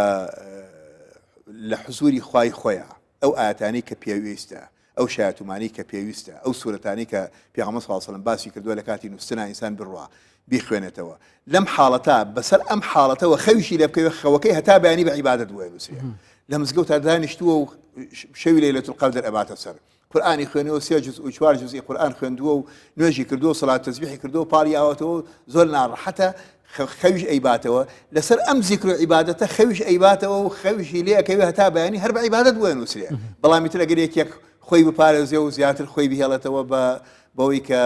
لە حزوری خوای خۆیان ئەو ئاەتانی کە پێویستە ئەو شایەتومانی کە پێویستە ئەو سوورەتانی کە پێغەمبەر صلی الله علیه و سلم باسی کردووە لە کاتی نووسنا ئینسان بڕوا بیخوێنێتەوە لەم حاڵەتە بەسەر ئەم حاڵەتەوە خەویشی لێ بکەوێت خەوەکەی هەتا بەیانی بە عیبادەت بۆیە نووسێ لە مزگەوت دانیشتووە و شەوی لەیلەتول قەدر ئەباتە سەر قورئانی خوێنەوە 3 جزء و 4 جزئی قورئان خوێندووە و نوێژی کردووە سەڵات تەسبیحی کردووە پاڵی ئاوەتەوە زۆر ناڕەحەتە خەویش ئەیباتەوە لەسەر ئەم زیکر و عیبادەتە خەویش ئەیباتەوە و خەویشی لێ ئەکەوێت هەتا بەیانی هەر بە عیبادەت بۆیە نووسێ بەڵامی تر ئەگەر یەکێک خۆی بپارێزێ و زیاتر خۆی بهێڵێتەوە بەوەی کە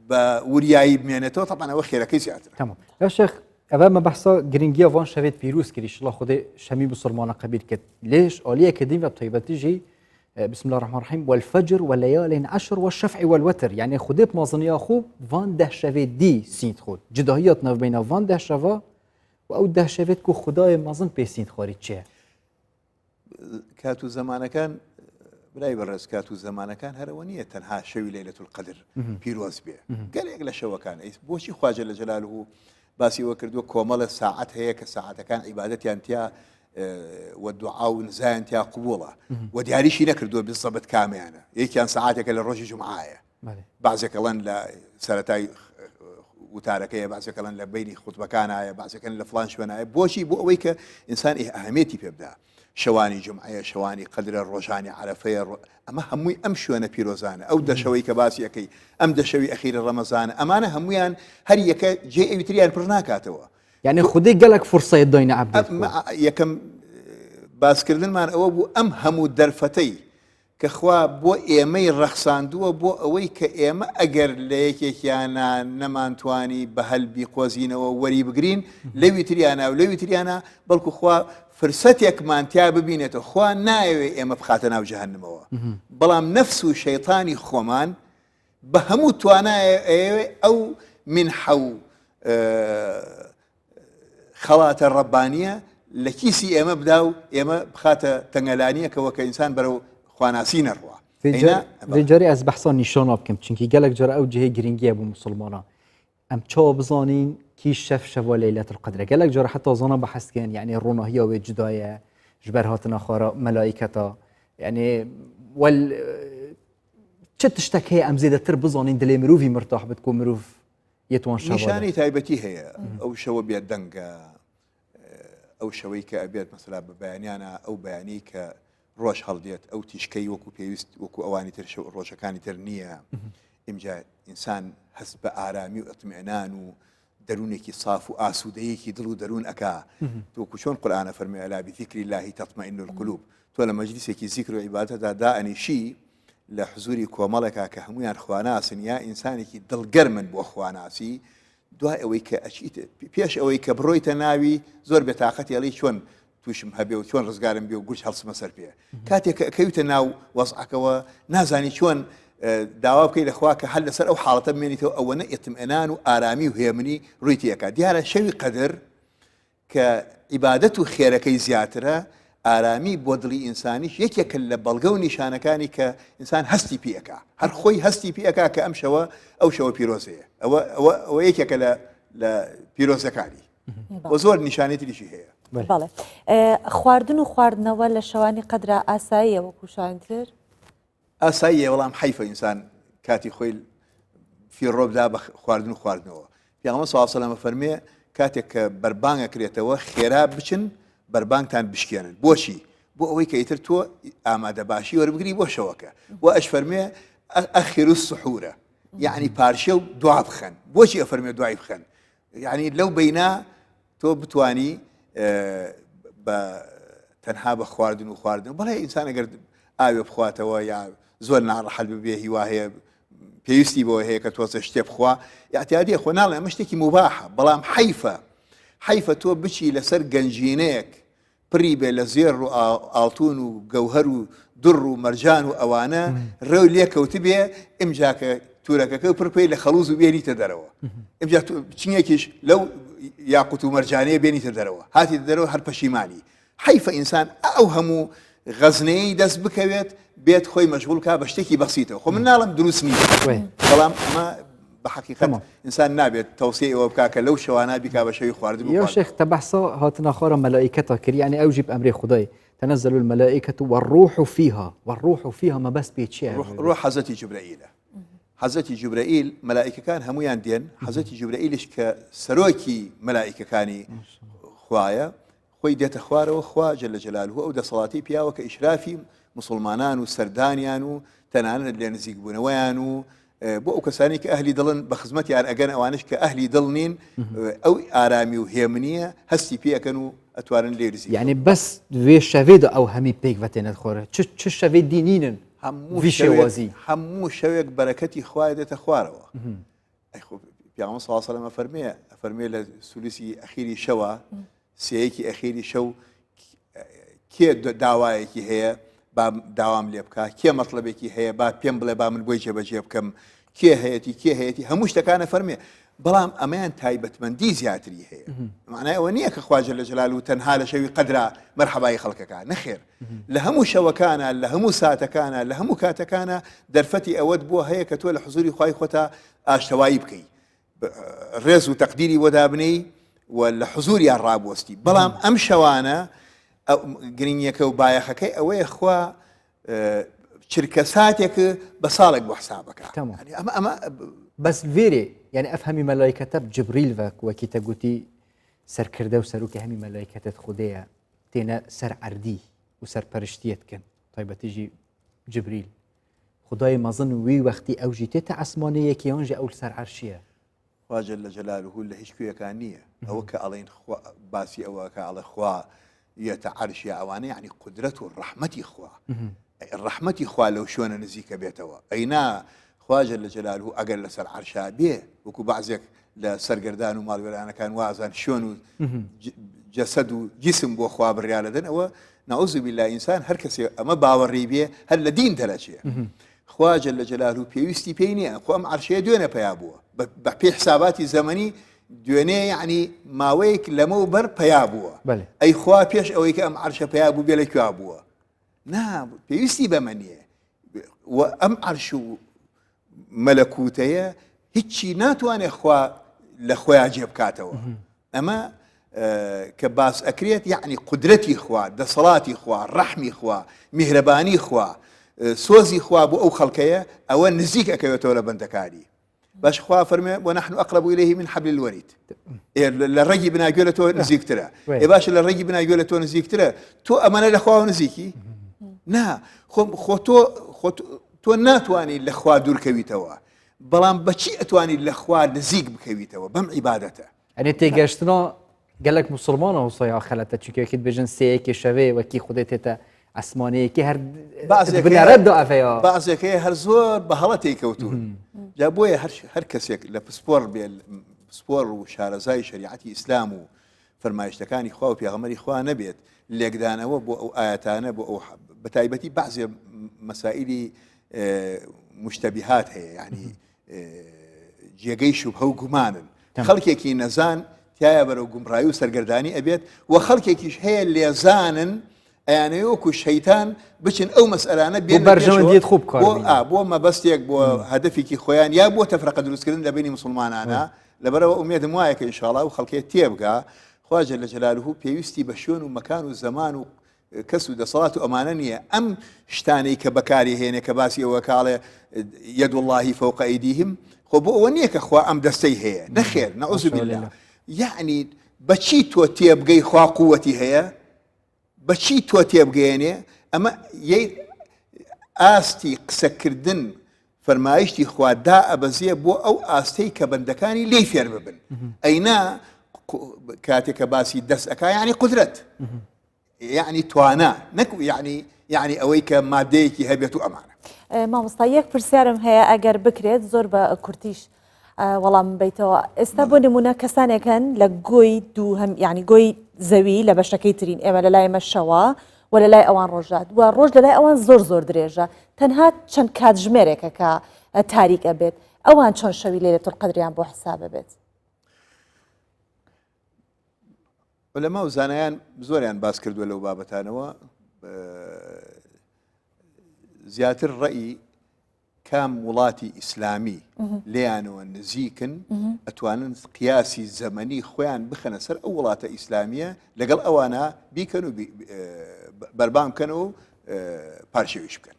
بە وریایی بمێنێتەوە طبعا ئەوە خێرەکەی زیاتر تمام يا شيخ أبا ما بحثا جرينجيا وان شفت فيروس كريش الله خده شمي بسلمان قبيل كت ليش أولية كدين وبطيبة تيجي بسم الله الرحمن الرحيم والفجر والليالي 10 والشفع والوتر يعني خدت مازنيا خوب وان ده شفت دي سينت خود جداهيات نف بين وان ده شفا و ده شفت كو خداي مازن بيسينت خارج چه كاتو زمان كان برای بەڕێز کات و زمانەکان هەرەوە نییە تەنها شەوی لەیلەتول قەدر پیرۆز بێ گەلێک لە شەوەکان بۆچی خواجە لە جەلالوه باسی ئەوە کردووە کۆمەڵە ساعەت هەیە کە ساعەتەکان عیبادەتیان تیا وەدوعا و نزایان تیا قبوڵە و دیاریشی نەکردووە بزەبەت کامیانە یەکیان ساعاتێکە لە ڕۆژی جومعایە بعضێکەڵەن لە سەرەتای وتارەکەیە بعضێکەڵەن لە بینی خوتبەکانایە بعضێکەن لە فڵان شوێنایە بۆچی بۆ ئەوەی کە ئینسان ئەهەمێتی پێ بدات شەوانی جمعەیە شەوانی قەدرە ڕۆژانی عەرەفەیە ئەمە هەمووی ئەم شوێنە پیرۆزانە ئەو دەشەوەی کە باسی ئەەکەی ئەم دەشەوی ئەخیرە ڕەمەزانە ئەمانە هەمویان هەر یەکە جێ ئەویتریان پڕ ناکاتەوە يعني خدي قالك فرصة يدوين عبد یەکەم باسکردنمان ئەوە بوو ئەم هەموو دەرفەتەی کە خوا بۆ ئێمەی ڕەخساندووە بۆ ئەوەی کە ئێمە ئەگەر لە یەکێکیانە نەمانتوانی بە هەلبی قۆزینەوە وەری بگرین لەوی تریانە و لەوی تریانە بەڵکو خوا فرسەتێکمان تیا ببینێتەوە خوا نایەوێ ئێمە بخاتە ناو جەهەنمەوە بەڵام نەفس و شەیطانی خۆمان بە هەموو توانایە ئێوێ ئەو منحە و خەڵاتە ڕەبانیە لە کیسی ئێمە بدا و ئێمە بخاتە تەنگەلانیەکەوە کە ئینسان بەرەو خواناسی نەڕوە جاري از بحثا نشان بكم چونكي قالك جرى او جهه جرينجيا ابو مسلمانا ام تشو بزانين كي شف ليله القدر قالك جرى حتى زانا بحث كان يعني الروناهيه وجدايه جبرهاتنا خارا ملائكتا يعني وال تشتكي ام زيدتر بزانين دلي مروفي مرتاح بتكون مروف يتوان شباب نشاني تايبتي هي او شو بيدنقا او شويك ابيات مثلا ببيانيانا او بيانيك ڕۆژ هەڵدێت ئەو تیشکەی وەکو پێویست وەکو ئەوانی تر ڕۆژەکانی تر نییە ئینجا ئینسان هەست بە ئارامی و ئەتمێنان و دەروونێکی صاف و ئاسوودەیەکی دڵ و دەروون ئەکا وەکو چۆن قورئانە فەرمێ ئەلا بذیکری الله تەطمئن القلوب تۆ لە مەجلیسێکی زیکر و عیبادەتدا دائەنیشی لە حزوری کۆمەڵێکا کە هەمویان خواناسن یا ئینسانێکی دڵگەرمن بۆ خواناسی دوای ئەوەی کە ئەچیت پێش ئەوەی کە بڕۆیتە ناوی زۆر بێتاقەتی ئەڵی چۆن تووشم هەبێ و چۆن ڕزگارم بێ و گورج هەڵسمە سەر پێ کاتێک کە ئەکەویتە ناو وەزعەکەوە نازانی چۆن داوا بکەی لەخوا کە هەر لەسەر ئەو حاڵەتە بمێنیتەوە ئەوەنە ئێتمئێنان و ئارامی و هێمنی ڕووی تێکات دیارە شەوی قەدر کە عیبادەت و خێرەکەی زیاترە ئارامی بۆ دڵی ئینسانیش یەکێکە لە بەڵگە و نیشانەکانی کە ئینسان هەستی پێەکە هەر خۆی هەستی پێەکە کە ئەم شەوە ئەو شەوە پیرۆزەیە ئەوە یەکێکە لە پیرۆزەکانی بۆ زۆر نیشانێتی دیشی هەیە. بەڵێ خواردن و خواردنەوە لە شەوانی قەدرا ئاساییە وەکو شوانتر ئاساییە بەڵام حیفە ئینسان کاتی خۆی فیڕۆبدا بە خواردن و خواردنەوە. پێغەمبەر صلی الله علیه و سلم فەرمێ کاتێک کە بەربانگەکرێتەوە خێرا بچن بەربانگتان بشکێنن. بۆچی؟ بۆ ئەوەی کە ئیتر تۆ ئامادە باشی وەربگری بۆ شەوەکە. و ئەش فەرمێ ئەخیرو السحورە، یعنی پارشە و دوا بخەن. بۆچی ئەفەرمێ دوای بخەن؟ یعنی لەو بەینا تۆ بتوانی بە تەنها بە خواردن و خواردن بەڵێ ئینسان ئەگەر ئاوێ بخواتەوە یا زۆر ناڕەحەت ببێ هیوا هەیە پێویستی بۆ هەیە کە تۆچە شتێ بخوا یاعتیادیە خۆ ناڵێ ئەمە شتێکی مباحە بەڵام حیفە تۆ بچی لەسەر گەنجینەیەک پڕی بێ لە زێر و ئاڵتون و گەوهەر و دڕ و مەرجان و ئەوانە ڕێو لێکەوت بێ ئمجاکە تورەکەکە پڕپەی لە خەڵوز و بێنیتە دەرەوە ئمجا چنگێکیش لەو یاقوت و مەرجانەیە بێنیتە دەرەوە هاتی دەرەوە هەر پەشیمانی. حیفە ئینسان ئەو هەموو غەزنەیەی دەست بکەوێت بێت خۆی مەشغوڵ کا بە شتێکی بەسیتەوە. خۆ من ناڵم دروست نییە بەڵام ئەمە بە حقیقەت ئینسان نابێت تەوسیە ئەوە بکا کە لەو شەوانە بیکا بە شەوی خواردن. يا شيخ تبحثوا هاتنا خارا ملائكتها كري يعني أوجب أمر خداي تنزل الملائكة والروح فيها ما بس بيتشي روح حضرتي جبرائيل حضرتي جبرائيل ملائكة كان هميان دين حضرتي جبرائيلش كسروكي ملائكة كاني خوايا خوي ديت خواره وخوا جل جلاله أو ده صلاتي بياو كإشرافي مسلمانان وسردانيان وتنان اللي نزيق بنويان بۆ ئەو کەسانی کە ئەهلی دڵن بە خزمەتیان ئەگەن ئەوانش کە ئەهلی دڵ نین ئەو ئارامی و هێمنیە هەستی پێەکەن و ئەتوانن لێرزی. يعني بس في شەوێدا ئەو هەمی پێک بەتێنێت خۆرە چ شەوێ دینینن هەموو شەوێک بەرەکەتی خوای دێتە خوارەوە. پیامبەر صلی الله علیه و سلم فەرمێ لە سولوسی ئەخیری شەوە سێیەکی ئەخیری شەو کێ داوایەکی هەیە با داوام لێ بکە کێ مەطلبێکی هەیە با پێم بڵێ با من بۆی جێبەجێ بکەم کێ هەیەی هەموو شتەکانە فەرمێ بەڵام ئەمەیان تایبەتمەندی زیاتری هەیە. معنای ئەوە نییە کە خوا جەل جەلاله تەنها لە شەوی قەدرا مەرحەبای خەڵکەکان نەخێر لە هەموو شەوەکانە لە هەموو ساتەکانە لە هەموو کاتەکانە دەرفەتی ئەوەت بۆ هەیە کە تۆ لە حوزوری خوای خۆتا ئاشتەوایی بکەی ڕێز و تەقدیری وەدابنەی و لە حوزوریان ڕابوەستی. بەڵام ئەم شەوانە گرنگیەکە و بایەخەکەی ئەوەیە خوا چرکە ساتێک بە ساڵێک بۆ حسابەکە ئەمە بس فيري يعني أفهمي ملائكة جبريل فاك وكي قوتي سر كرده وسروك همي ملائكة خدية تينا سر عردي وسر برشتيت كن طيب تيجي جبريل خداي ما ظن وي وقتي أو جيتي عسمانية كيانجي أول سر عرشية خوا جل جلاله اللي هيش كويا كانية أو كألين خوا باسي أو كأل خوا يتعرش يا أواني يعني قدرته الرحمة خوا الرحمة خوا لو شون نزيك بيتوا أينا خوا جل جلاله أقل لسر عرشا بيه وكو بعضك لسر قردان ومال ولا أنا كان وازن شون جسد وجسم بو خوا بالريالة دن أو نعوذ بالله إنسان هركسي أما باوري بيه هل لدين تلاشيه خوا جل جلاله بيوستي بيني خوا أم عرشيه دونا بيابوه بحبي حساباتي زمني دوێنێ یعنی ماوەیەک لەمە بەر پیا بووە ئەی خوا پێش ئەوەی کە ئەم عەرشە پیا بوو بێ لە کوێ بووە نا پێویستی بەمە نییە و ئەم عەرش و مەلەکوتەیە هیچی ناتوانێت خوا لە خۆیان جێ بکاتەوە. ئەمە کە باس ئەکرێت یعنی قودرەتی خوا دەسەڵاتی خوا ڕەحمی خوا میهرەبانی خوا سۆزی خوا بۆ ئەو خەڵکەیە ئەوە نزیک ئەکەوێتەوە لە بەندەکانی باش خوا فرمي ونحن أقرب إليه من حبل الوريد للرجي بنا جولته نزيك ترى باش للرجي بنا جولته نزيك ترى تو أمانة لأخوة نزيكي نا خو ناتواني لأخوة دور كويتوا بلان بشي أتواني لأخوة نزيك بكويتوا بم عبادته يعني تيجاشتنا قالك مسلمانة وصيا خلته تشكي أكيد بجن سيك شوي وكي خدتها عسمانية كي هر بنرد أفيا بعض كي هر زور بهلتي كوتون جابويا هر كسيك لبسبور بسبور وشارزاي شريعتي إسلام فرمايشتكاني خوا وبيغمري خوا نبيت اللي قدانا وبو آياتانا بو بتايبتي بعض مسائل مشتبهات هي يعني جيجي شبهه وقمانا خلقي كي نزان تایە بەرەو گومڕایی و سەرگەردانی ئەبێت و خەڵکێکیش هەیە لێزانن ئەیانەوەکو شەیتان بچن ئەو مەسئلانە بێن بەرژەوەندیت خوب کار بۆ مەبەستێک بۆ هەدەفێکی خۆیان یا بۆ تەفرەقە دروستکردن لە بینی مسلمانانە لەبەرەوە ئومێدم وایە کە ئینشاڵڵا و خەڵکێت تێبگا خوا جەل جەلالوهو پێویستی بە شوێن و مەکان و زەمان و کەس و دەسەڵات و ئەمانە نییە ئەم شتانەی کە بەکاری هێنێ کە باسی ئەوە کاڵێ یەد اللهی فەوق ئەیدیهم خۆ بۆ ئەوە نییە کە خوا ئەم دەستەی هەیە نەخێر نەعوذ بالله یعنی بەچی تۆ تێبگەی خوا قووەتی هەیە بەچی تۆ تێبگەێنێ ئەمە ئاستی قسەکردن فەرمایشتی خوا دا ئەبەزیە بۆ ئەو ئاستەی کە بەندەکانی لێی فێر ببن ئەینا کاتێککە باسی دەست ئەکا یعنی قدرەت یعنی توانە نەکو یعنی ئەوەی کە مادەیەکی هەبێت و ئەمانە مامۆستا یەک پرسیارم هەیە ئەگەر بکرێت زۆر بە کورتیش وەڵام بیتەوە ئێستا بۆ نمونە کەسانێکن لە گۆی دوو هەم یعنی گۆی زەوی لە بەشەکەی ترین ئێمە لە لای مەشەوە و لە لای ئەوان ڕۆژات و ڕۆژ لە لای ئەوان زۆر زۆر درێژە تەنها چەند کاتژمێرێکە کە تاریکە بێت ئەوان چۆن شەوی لەیلەتول قەدریان بۆ حسابە بێت لەما و زانایان زۆریان باس کردووە لەو بابەتانەوە زیاتر ڕەئی کام وڵاتی ئیسلامی لێیانەوە نزیکن ئەتوانن قیاسی زەمەنی خۆیان بخەنە سەر ئەو وڵاتە ئیسلامیە لەگەڵ ئەوانە بیکەن و بەربام بکەن و پارشێویش بکەن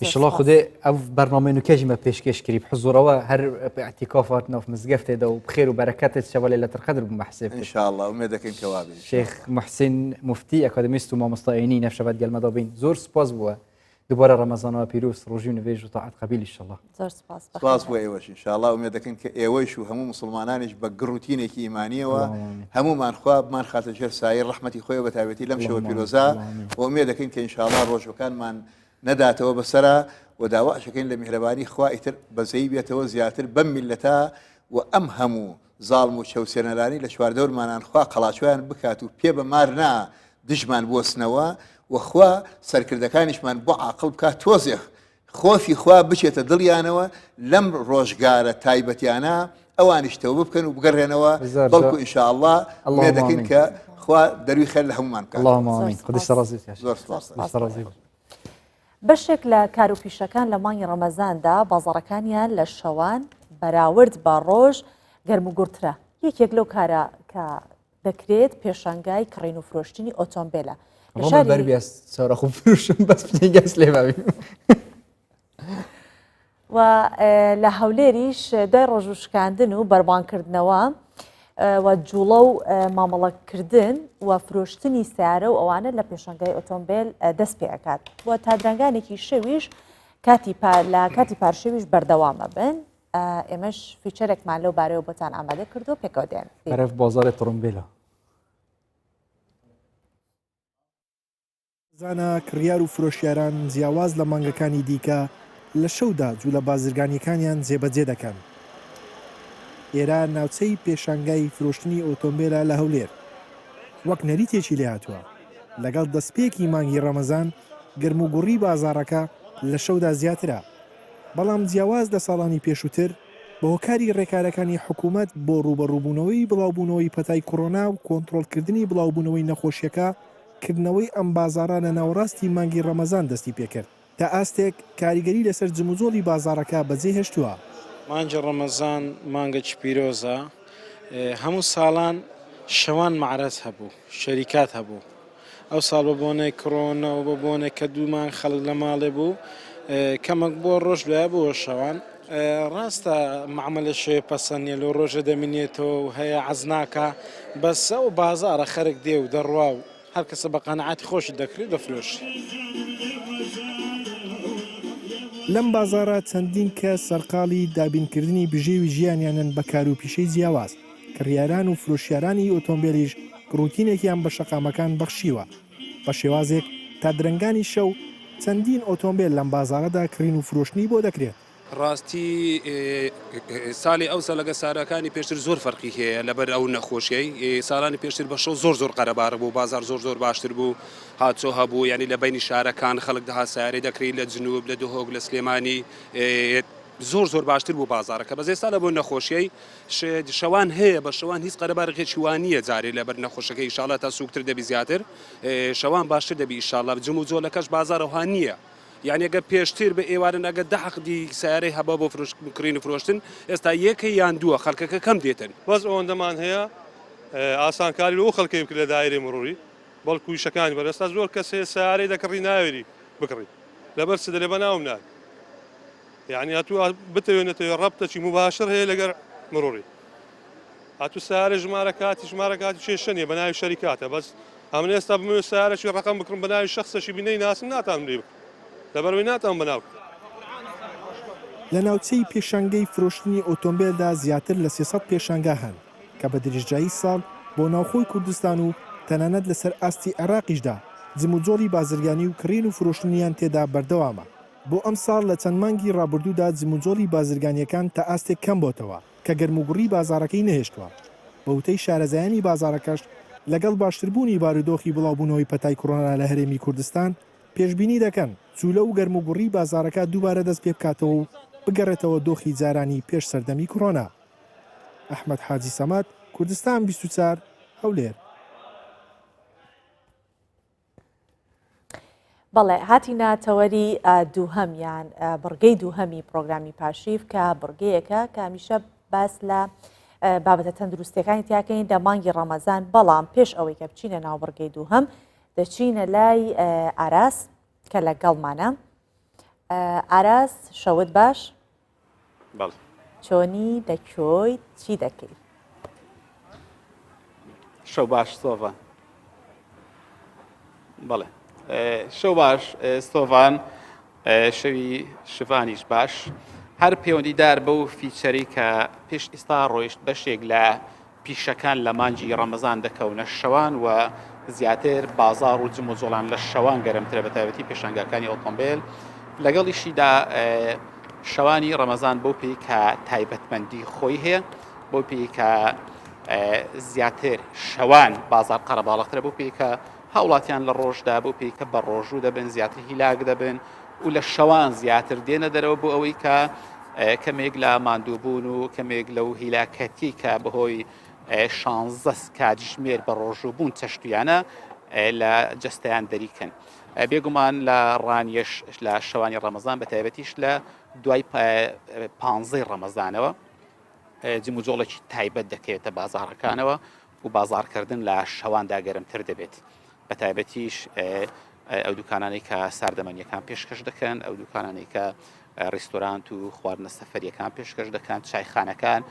ئینشاءڵڵا خودێ ئەو بەرنامەی نوکەژمە پێشکەشکری بحزورەوە هەر ئەعتیکافاتنەوە مزگەفتێدا و بخێر و بەرەکەتت شەوە لەیلەتول قەدر بوو مەحسێب ئینشاءڵڵا ومێ دەکەین کە وا بێت شێخ محسین مفتی ئەکادمیست و مامۆستایینی نەفشەبەت گەلمەدا بین زۆر سپاس بووە دووبارە ڕەمەزانەوە پیرۆز ڕۆژی و نوێژ و تاعەت قەبیل ئینشاءڵڵا زۆر سپاس سپاس بۆ ئێوەش ئینشاءڵڵا ومێ دەکەین کە ئێوەش و هەموو مسلمانانیش بە گڕوتینێکی ئیمانیەوە هەمومان خوا بمان خاتە ژێر سایە ڕەحمەتی خۆی بە تایبەتی لەم شەوە پیرۆزە ومێ دەکەین کە ئینشاءڵڵا ڕۆژەکانمان نەداتەوە بەسەرا و داواشەکەین لە میهرەبانی خوا ئیتر بەزەی بێتەوە زیاتر بەم میلەتە و ئەم هەموو زاڵم و چەوسێنەرانی لە چواردەورمانان خوا قەڵاچۆیان بکات و پێ بەمار نا دژمان بۆسنەوە وخوا سەرکردەکانیشمان بۆ عاقڵ بکات تۆزێخ خۆفی خوا بچێتە دڵیانەوە لەم ڕۆژگارە تایبەتیانە ئەوانیش تەوبە بکەن و بگەڕێنەوە بەڵکو ئینشاءڵڵا وێ دەکەین کە خوا دەروی خێر لە هەمومان بکات بەشێک لە کاروپیشەکان لە مانگی ڕەمەزاندا بازاڕەکانیان لە شەوان بەراورد بە ڕۆژ گەرم و گورترە یەکێک لەو کارە کە دەکرێت پێشانگای کڕین و فرۆشتنی ئۆتۆمبیلە سەرە خوب فروشم بەس گەس لێ و لە هەولێریش دوای ڕۆژوشکاندن و بەربانکردنەوە و جوڵە و مامەڵەکردن و فرۆشتنی سیارە و ئەوانە لە پێشەنگای ئۆتۆمبیل دەست پێ ئەکات بۆ تادرنگانێکی شەویش لە کاتی پارشەویش بەردەوامە بن ئێمەش فیچەرێکمان لەو بارەوە بۆتان ئامادە کردو پێکەوە دێن بەرەف بازارێ تڕۆمبیلە زانە کڕیار و فرۆشیاران جیاواز لە مانگەکانی دیکە لە شەودا جوو لە بازرگانیەکانیان جێبەجێ دەکەن. ئێرە ناوچەی پێشانگای فرۆشتنی ئۆتۆمبیلە لە هەولێر وەک نەریتێکی لێ هاتووە لەگەڵ دەستپێکی مانگی ڕەمەزان گرم و گوڕی بازارەکە لە شەودا زیاترە بەڵام جیاواز لە ساڵانی پێشووتر بە هۆکاری ڕێکارەکانی حکوومەت بۆ ڕوبەڕووبوونەوەی بڵاوبوونەوەی پەتای کۆڕۆنا و کۆنتڕۆلکردنی بڵاوبوونەوەی نەخۆشیەکە کردنەوەی ئەم بازارانە ناوەڕاستی مانگی ڕەمەزان دەستی پێکرد تا ئاستێک کاریگەری لەسەر جموزۆڵی بازارەکە بەجێ هێشتووە. مانگی ڕەمەزان مانگەی پیرۆزە هەموو ساڵان شەوان معرەز هەبوو شەریکات هەبوو ئەو ساڵ بە بۆنەی کڕۆنە و بە بۆنێک کە دوومان خەڵک لە ماڵێ بوو کەمەک بۆ ڕۆژ لای بووە شەوان ڕاستە معاملە شوێ پەسەنیە لە ڕۆژە دەمینێتەوە و هەیە عەزناکە بەس ئەو بازارە خەرک دێ و دەڕوا و هەر کەسە بە قەنەعاتی خۆشی دەکرێت دەفرۆش. لەم بازارە چەندین کە سەرقاڵی دابینکردنی بژێوی ژیانیانن بە کاروپیشەی جیاواز کڕیاران و فرۆشیارانی ئۆتۆمبیلیش ڕوتینێکیان بە شەقامەکان بەخشیوە بە شێوازێک تا درنگانی شەو چەندین ئۆتۆمبیل لەم بازارەدا کڕین و فرۆشتنی بۆ دەکرێت. ڕاستی ساڵی ئەو سەلەگە سارەکانی پێشتر زۆر فەرقی هەیە لەبەر ئەو نەخۆشیەی ساڵانی پێشتر بە شەو زۆر قەرەبارە بوو بازار زۆر باشتر بوو هاتۆ هەبوو ینی لە بینی شارەکان خەڵک دەها سیارەی دەکرێت لە جنوب لە دهۆک لە سلێمانی زۆر باشتر بوو بازارەکە بەس ئێستا لە بۆ نەخۆشیی شەوان هەیە بە شەوان هیچ قەرەبارێکی وانە جارێ لەبەر نەخۆشەکە ئیشاڵە تا سوکتر دەبی زیاتر شەوان باشتر دەبی ئیشاڵە جم و جۆلەکەش بازارەوە نییە یعنی ئەگە پێشتر بە ئێوارن ئەگە دەحقدی سیارەی هەبا بۆ کڕین و فرۆشتن ئێستا یەکە یان دووە خەڵکەکە کەم دێتن بەس ئەوەندەمان هەیە ئاسانکاری لەوە خەڵکی بکە لە دایرەی مروری بەڵکو شەکانی بەرەستا زۆر کەس سیارەی دەکڕی ناوێری بکڕی لەبەر سدە لێ بە ناوم نات یعنی هاتوو بتەوێنێتەوە ڕەبتەکی مباشر هەیە لەگەر مروری هاتوو سیارە ژمارە کاتی چێشەنیە بە ناوی شەریکاتە بەس ئەمن ئێستا بمێ سیارەکی ڕقم بکڕم بە ناوی شخصەشی بینەی ناسم ناتان لێ بکڕم لەبەرەوەی ناتان بەناو لە ناوچەی پێشانگەی فرۆشتنی ئۆتۆمبیلدا زیاتر لە 300 پێشانگا هەن کە بە درێژایی ساڵ بۆ ناوخۆی کوردستان و تەنانەت لەسەر ئاستی عێراقیشدا جموجۆڵی بازرگانی و کڕین و فرۆشتنیان تێدا بەردەوامە بۆ ئەم ساڵ لە چەند مانگی ڕابردوودا جموجۆڵی بازرگانیەکان تا ئاستێک کەم بۆتەوە کە گەرموگوڕی بازارەکەی نەهێشتووە بەوتەی شارەزایانی بازارەکەش لەگەڵ باشتربوونی بارودۆخی بڵاوبوونەوەی پەتای کۆڕۆنا لە هەرێمی کوردستان پێشبینی دەکەن چوولە و گەرموگوڕی بازارەکە دووبارە دەست پێ بکاتەوە و بگەڕێتەوە دۆخی جارانی پێش سەردەمی کۆڕۆنا. ئەحمەد حاجی سەمەد، کوردستان 24 هەولێر. بەڵێ هاتینا تەوەری دووهەمیان بڕگەی دووهەمی پرۆگرامی پاشیف کە بڕگەیەکە کە هەمیشە باس لە بابەتە تەندروستیەکانی تیاکەین لە مانگی ڕەمەزان بەڵام پێش ئەوەی کە بچینە ناو بڕگەی دووهەم دەچینە لای ئاراس کە لەگەڵمانە. ئاراس شەوت باش؟ چۆنی دەکۆی چی دەکەی؟ شەو باش سۆڤان. بەڵێ شەو باش سۆڤان، شەوی شڤانیش باش. هەر پەیوەندیدار بەو فیچەری کە پێش ئێستا ڕۆیشت بەشێک لە پیشەکان لە مانگی ڕەمەزان دەکەونە شەوان و زیاتر بازار و جم و جۆڵان لە شەوان گەرمترە بە تایبەتی پێشانگاکانی ئۆتۆمبیل لەگەڵیشیدا شەوانی ڕەمەزان بۆ پێی کە تایبەتمەندی خۆی هەیە بۆ پێی کە زیاتر شەوان بازار قەرەباڵغترە بۆ پێی کە هاوڵاتیان لە ڕۆژدا بۆ پێی کە بە ڕۆژوو دەبن زیاتر هیلاک دەبن و لە شەوان زیاتر دێنە دەرەوە بۆ ئەوەی کە کەمێک لە ماندووبوون و کەمێک لەو هیلاکەتی کە بەهۆی 16 کاتژمێر بە ڕۆژوو بوون چەشتویانە لە جەستەیان دەریکەن. بێگومان لە ڕانیەش لە شەوانی ڕەمەزان بە تایبەتیش لە دوای 15 ڕەمەزانەوە جم و جۆڵێکی تایبەت دەکەوێتە بازارەکانەوە و بازارکردن لە شەواندا گەرمتر دەبێت. بە تایبەتیش ئەو دوکانانەی کە ساردەمەنیەکان پێشکەش دەکەن، ئەو دوکانانەی کە ڕێستۆرانت و خواردنە سەفەریەکان پێشکەش دەکەن، چایخانەکان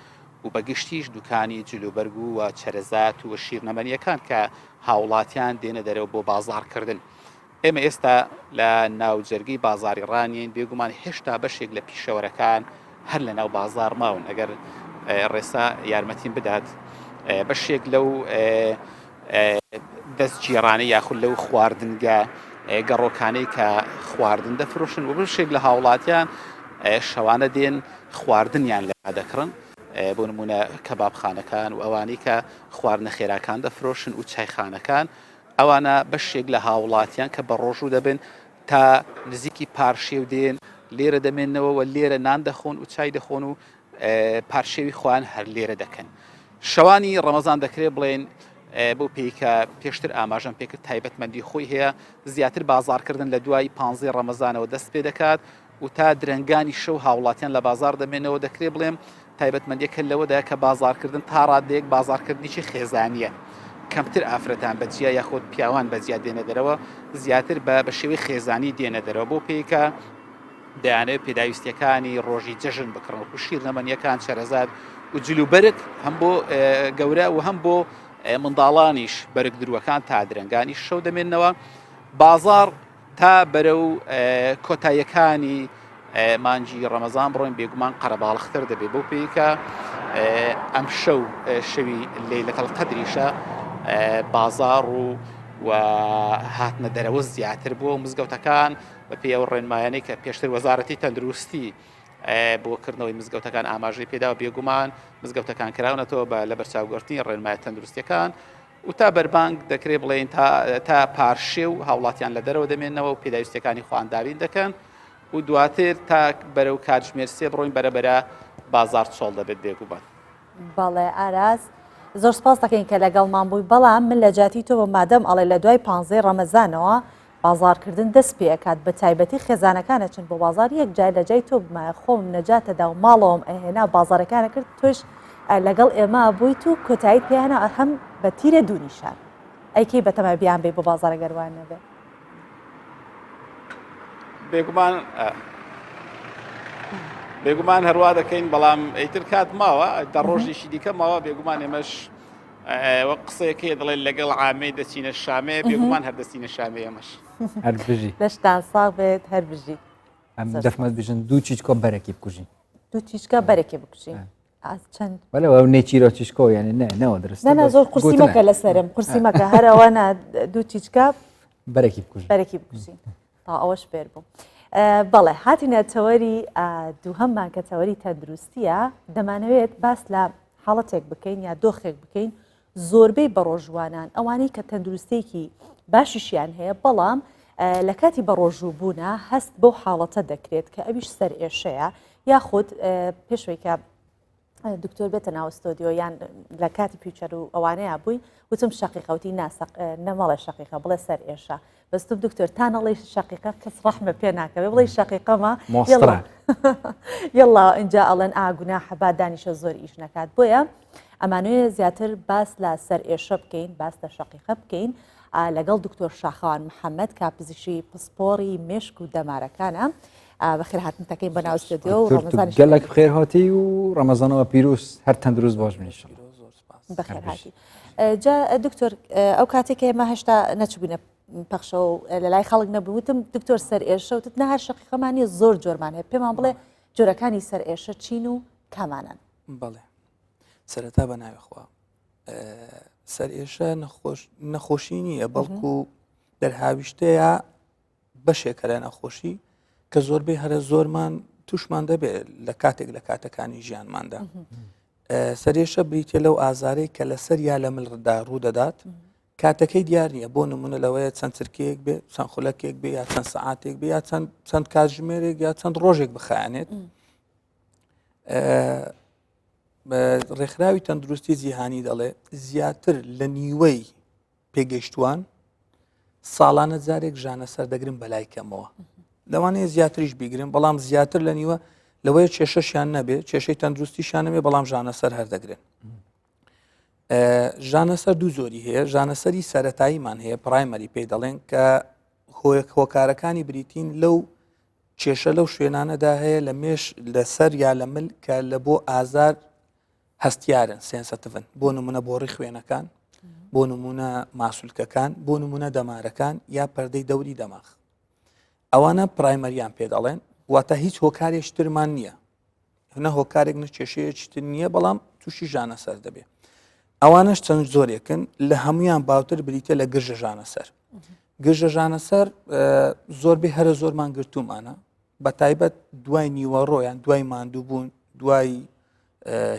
و بەگشتیش دوکانی جلوبەرگ و چەرەزات و شیرنەمەنیەکان کە هاوڵاتیان دێنە دەرەوە بۆ بازارکردن. ئێمە ئێستا لە ناوجەرگی بازاری ڕانیین بێگومان هێشتا بەشێک لە پیشەوەرەکان هەر لە ناو بازار ماون. ئەگەر ڕێسا یارمەتیم بدات بەشێک لەو دەستگیرانەی یاخود لەو خواردنگە گەڕۆکانەی کە خواردن دەفرۆشن و بەشێک لە هاوڵاتیان شەوانە دێن خواردنیان لە دەکڕن بۆ نمونە کەبابخانەکان و ئەوانەی کە خواردنە خێراکان دەفرۆشن و چایخانەکان ئەوانە بەشێک لە هاوڵاتیان کە بە ڕۆژوو دەبن تا نزیکی پارشێو دێن لێرە دەمێنەوە لێرە نان دەخۆن و چای دەخۆن و پارشێوی خوان هەر لێرە دەکەن. شەوانی ڕەمەزان دەکرێت بڵێن بۆ پێیکە پێشتر ئاماژەم پێکرد تایبەتمەندی خۆی هەیە زیاتر بازارکردن لە دوای 15 ڕەمەزانەوە دەست پێ دەکات و تا درەنگانی شەو هاوڵاتیان لە بازار دەمێنەوە دەکرێت بڵێم تایبەتمەندیەکە لەوەدا کە بازارکردن تا ڕادێک بازارکردنیی خێزانیە کەمتر ئافرەتان بەجیا یاخۆت پیاوان بەجیا دێنە دەرەوە زیاتر بە شێوەی خێزانی دێنە دەرەوە بۆ پێیکە دەیانێت پێداویستیەکانی ڕۆژی جەژن بکڕن و شیرنەمەنیەکان شەرەزاد و جلوبەرگ هەم بۆ گەورە و هەم بۆ منداڵانیش بەرگ دروەکان تا درەنگانی شەو دەمێنەوە بازار تا بەرەو کۆتاییەکانی مانجی ڕەمەزان بڕۆین بێگومان قەرەباڵغتر دەبێت بۆ پێیکە ئەم شەو شەوی لەیلەتەڵ قەدریشە بازار و هاتنە دەرەوە زیاتر بووە و مزگەوتەکان بە پێی ئەو ڕێنمایانەی کە پێشتر وەزارەتی تەندروستی بۆکردنەوەی مزگەوتەکان ئاماژەی پێدا بێگومان مزگەوتەکان کراونەتەوە بە لە بەرچاوگرتنی ڕێنمایە تەندروستیەکان و تا بەربانگ دەکرێت بڵێن تا پارشێ و هاوڵاتیان لە دەرەوە دەمێنەوە و پێداویستەکانی خوانداوین دەکەن و دواتر تا بەرەو کاتژمێر 3 بڕۆین بەرەبەرە بازار چۆڵ دەبێت بێگومان. بەڵێ ئاراز زۆر سپاس دەکەین کە لەگەڵمان بووی بەڵام من لە جاتی تۆ بە مادەم ئەڵێ لە دوای 15 ڕەمەزانەوە بازارکردن دەست پێکات بە تایبەتی خێزانەکانە چن بۆ بازار یەک جای لە جای تۆ خۆم نەجاتەدا و ماڵەوەم ئەهێنا بازارەکانە کرد توش لەگەڵ ئێمە بوویت و کۆتاییت پێیانە هەم بە تیرە دوونیشان ئەیکەی بەتەمای بیان بێ بۆ بازارە گەروان نەبێ بێگومان هەروە دەکەین بەڵام ئەیتر کات ماوە دە ڕۆژێکی دیکە ماوە بێگومان ئێمەش وە قسەیەکەیە دەڵێن لەگەڵ عامەی دەچینە شامێ بێگومان هەردەچینە شامێ ئەمەش هەر بژی لەشتان ساغ بێت هەر بژی ئەم دەفمەت بژن دوو چیچکۆ بەرەکی بکوژین دوو چیچکە بەرەکی بکوژین چەند بەڵێ ئەو نێچیرۆ چیشکۆ یعنی نەوە درست نە زۆر قورسی مەکە لەسەرم قورسی مەکە هەرەوەنە دوو چیچکە بەرەکی بکوژین بەرەکی بکوژین تا ئەوەش پێر بوو. بەڵێ هاتینە تەوەری دووهەممان کە تەوەری تەندروستیە دەمانەوێت باس لە حاڵەتێک بکەین یا دۆخێک بکەین زۆربەی بە ڕۆژوانان ئەوانەی کە تەندروستێکی باشیشیان هەیە بەڵام لە کاتی بە ڕۆژووبوونە هەست بەو حاڵەتە دەکرێت کە ئەویش سەر ئێشەیە یاخود پێشوەیکە دکتۆر بێتە ناو ستۆدیۆ یان لە کاتی پیچەر و ئەوانەیە بووین وتم شەقیقەوتی نەمەڵە شەقیقە بڵێ سەر ئێشە بەستم دکتۆر تانەڵی شەقیقە کەس ڕەحمە پێ ناکەوێ بڵێ شەقیقەمە یڵا اینجا ئەڵەن ئاگونا حەبا دانیشە زۆر ئیش نەکات بۆیە ئەمانوێ زیاتر باس لە سەر ئێشە بکەین باس لە شەقیقە بکەین لەگەڵ دکتۆر شاخەوان محەممەد کاپزیشی پسپۆری مێشک و دەمارەکانە بەخێر هاتن تەکەین بە ناو ستۆدیۆ و ڕەمەزانی گەلێک بخێر هاتی و ڕەمەزانەوە پیرۆز هەر تەندروست باش بنیشە بەخێر هاتی جا دکتۆر ئەو کاتێک ئێمە هێشتا نەچبوونە پەخشە و لە لای خەڵک نەبووتم دکتۆر سەر ئێشە وتت نە هەر شەقیقەمانی زۆر جۆرمان هەیە پێمان بڵێ جۆرەکانی سەر ئێشە چین و کامانن بەڵێ سەرەتا بە ناوێخوا سەر ئێشە نەخۆشی نییە بەڵکو دەرهاویشتەیە بەشێکە لە نەخۆشی کە زۆربەی هەرە زۆرمان توشمان دەبێت لە کاتێک لە کاتەکانی ژیانماندا سەرێشە بریتە لەو ئازارەی کە لەسەر یا لە ملڕدا ڕوو دەدات کاتەکەی دیار نییە بۆ نمونە لەوەیە چەند چرکەیەک بێ چەند خولەکێک بێ یا چەند سەعاتێک بێ یا چەند کاتژمێرێک یا چەند ڕۆژێک بخایانێت ڕێکخراوی تەندروستی جیهانی دەڵێ زیاتر لە نیوەی پێگەیشتوان ساڵانە جارێک ژانە سەر دەگرن بەلای کەمەوە لەوانەیە زیاتریش بیگرن بەڵام زیاتر لە نیوە لەوەیە کێشەشیان نەبێت کێشەی تەندروستیشان نەبێ بەڵام ژانە سەر هەردەگرن ژانە سەر دوو زۆری هەیە ژانە سەری سەرەتاییمان هەیە پرایمەری پێی دەڵێن کە هۆکارەکانی بریتین لەو کێشە لەو شوێنانەدا هەیە لە مێش لەسەر یا لە مل کە لە بۆ ئازار هەستیارن سێنسەتڤن بۆ نمونە بۆڕی خوێنەکان بۆ نمونە ماسوولکەکان بۆ نمونە دەمارەکان یا پەردەی دەوری دەماغ ئەوانە پرایمەریان پێ دەڵێن واتە هیچ هۆکارێشترمان نییە هەنە هۆکارێک نە کێشەیەکتر نییە بەڵام تووشی ژانە سەر دەبێت ئەوانش چەند زۆرێکن لە هەمویان باوتر بریتە لە گرژە ژانە سەر گرژە ژانە سەر زۆربەی هەرە زۆرمان گرتومانە بە تایبەت دوای نیوەڕۆیان دوای ماندوو بوون دوای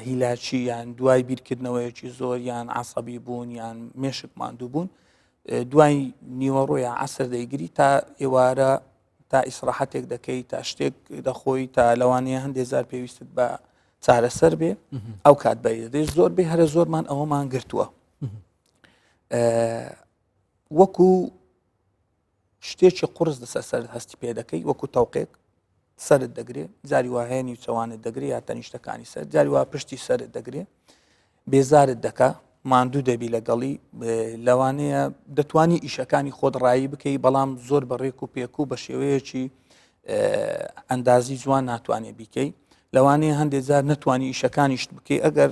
هیلاچی یان دوای بیرکردنەوەیەکی زۆر یان عەسەبی بوون یان مێشک ماندوو بوون دوای نیوەڕۆیان عەسر دەیگری تا ئێوارە تا ئیسراحەتێک دەکەی تا شتێک دەخۆی تا لەوانەیە هەندێک زار پێویستت بە چارەسەر بێ ئەو کات بەدەی زۆربەی هەرە زۆرمان ئەوەمان گرتووە وەکو شتێکی قورس لەسەر سەرت هەستی پێ دەکەی وەکو تەوقێک سەرت دەگرێت جاری وا هەیە نیوچەوانت دەگرێت یا تەنیشتەکانی سەر جاری وا پشتی سەرت دەگرێت بێزارت دەکا ماندوو دەبی لەگەڵی لەوانەیە دەتوانی ئیشەکانی خۆت ڕایی بکەی بەڵام زۆر بەڕێک و پێک و بە شێوەیەکی ئەندازی جوان ناتوانێت بیکەی لەوانەیە هەندێک جار نەتوانی ئیشەکانیشت بکەی ئەگەر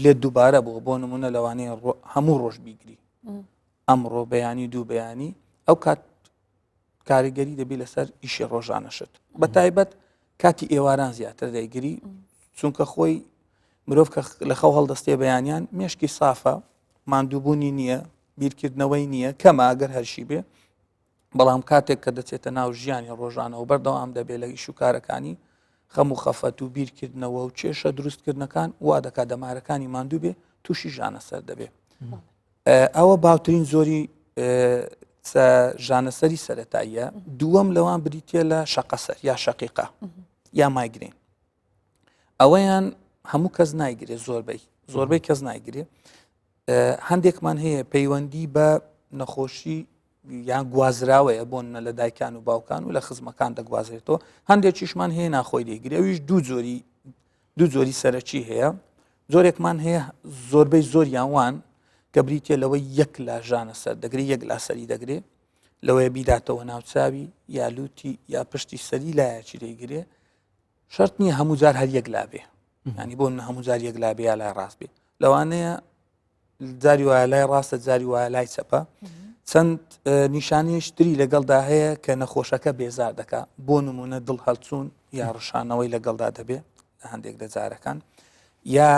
لێت دووبارە بۆ نمونە لەوانەیە هەموو ڕۆژ بیگری ئەمڕۆ بەیانی دوو بەیانی ئەو کات کاریگەری دەبی لەسەر ئیشی ڕۆژانەشت بە تایبەت کاتی ئێواران زیاتر دەیگری چونکە خۆی مرۆڤ کە لە خەو هەڵدەستێ بەیانیان مێشکی سافە ماندووبوونی نییە بیرکردنەوەی نییە کەمە ئەگەر هەرشی بێ بەڵام کاتێک کە دەچێتە ناو ژیانی ڕۆژانە و بەردەوام دەبێت لە ئیش و کارەکانی خەم و خەفەت و بیرکردنەوە و کێشە دروستکردنەکان وا دەکات دەمارەکانی ماندوو بێ تووشی ژانە سەر دەبێت ئەوە باوترین زۆری ژانەسەری سەرەتاییە دووەم لەوان بریتە لە شەقەسەر یا شەقیقا یا مایگرین ئەوەیان هەموو کەس نایگرێ زۆربەی کەس نایگرێ هەندێکمان هەیە پەیوەندی بە نەخۆشی یان گوازراوەیە بۆن لە دایکان و باوکان و لە خزمەکان دەگوازرێتەوە هەندێکیشمان هەیە ناخۆی دەیگرێ ئەویش دوو جۆری سەرەکی هەیە زۆرێکمان هەیە زۆربەی زۆریان وان کە بریتێ لەوەی یەک لا ژانە سەر دەگرێت یەک لا سەری دەگرێت لەوەیە بیداتەوە ناوچاوی یا لوتی یا پشتی سەری لایەکی دەیگرێ شەرت نییە هەموو جار هەر یەک لا بێ ینی بۆ من هەموو جار یەک لا بێ یا لای ڕاست بێ لەوانەیە جاری وایە لای ڕاستە جاری وایە لای چەپە چەند نیشانەیەشتری لەگەڵدا هەیە کە نەخۆشەکە بێزار دەکات بۆ نمونە دڵ هەڵچوون یا ڕشانەوەی لەگەڵدا دەبێت لە هەندێک لە جارەکان یا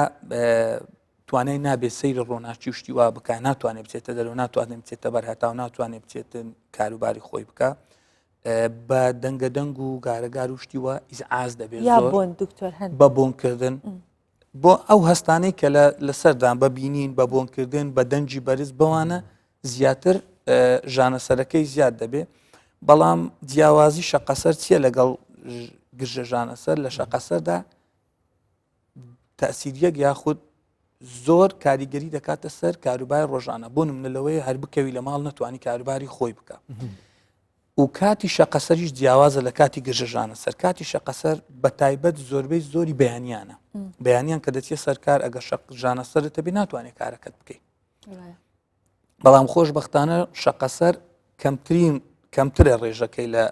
توانای نابێت سەیری ڕۆناچی و شتی وا بکە ناتوانێت بچێتە دەرەوە ناتوانێت بچێتە بەرهەتاو ناتوانێت بچێتە کاروباری خۆی بکە بە دەنگە دەنگ و گارەگار و شتی وە ئیزعاز دەبێت بە بۆنکردن بۆ ئەو هەستانەی کە لەسەردان بە بینین بە بۆنکردن بە دەنجی بەرز بەوانە زیاتر ژانەسەرەکەی زیاد دەبێت بەڵام جیاوازی شەقەسەر چییە لەگەڵ گژە ژانەسەر لە شەقەسەردا تەسیریەک یاخود زۆر کاریگەری دەکاتە سەر کاروباری ڕۆژانە بۆ نمونە لەوەیە هەر بکەوی لە ماڵ نەتوانی کاروباری خۆی بکە و کاتی شەقەسەریش جیاوازە لە کاتی گژە ژانەسەر کاتی شەقەسەر بە تایبەت زۆربەی زۆری بەیانیانە بەیانیان کە دەچێت سەرکار ئەگە ژانەسەرت هەبێ ناتوانێت کارەکەت بکەیت بەڵام خۆشبەختانە شەقەسەر کەمترە ڕێژەکەی لە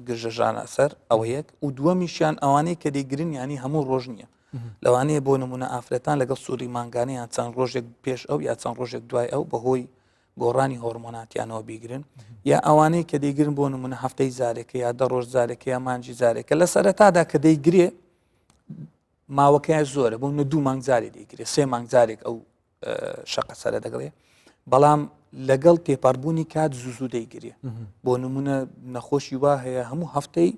گژە ژانەسەر ئەوە یەک و دووەمیشیان ئەوانەی کە دەیگرن ینی هەموو ڕۆژ نییە لەوانەیە بۆ نمونە ئافرەتان لەگەڵ سووری مانگانەیان چەند ڕۆژێک پێش ئەو یا چەند ڕۆژێک دوای ئەو بەهۆی گۆڕانی هۆرمۆناتیانەوە بیگرن یا ئەوانەی کە دەیگرن بۆ نمونە هەفتەی زارێکە یا دە ڕۆژ زارێکە یا مانجی زارێکە لە سەرەتادا کە دەیگرێ ماوەکەی زۆرە بۆ نە 2 مانگ جارێ دەیگرێت 3 مانگ جارێک ئەو شەقەسەرە دەگڵێ بەڵام لەگەڵ تێپەڕبوونی کات زوو دەیگرێ بۆ نمونە نەخۆشی وا هەیە هەموو هەفتەی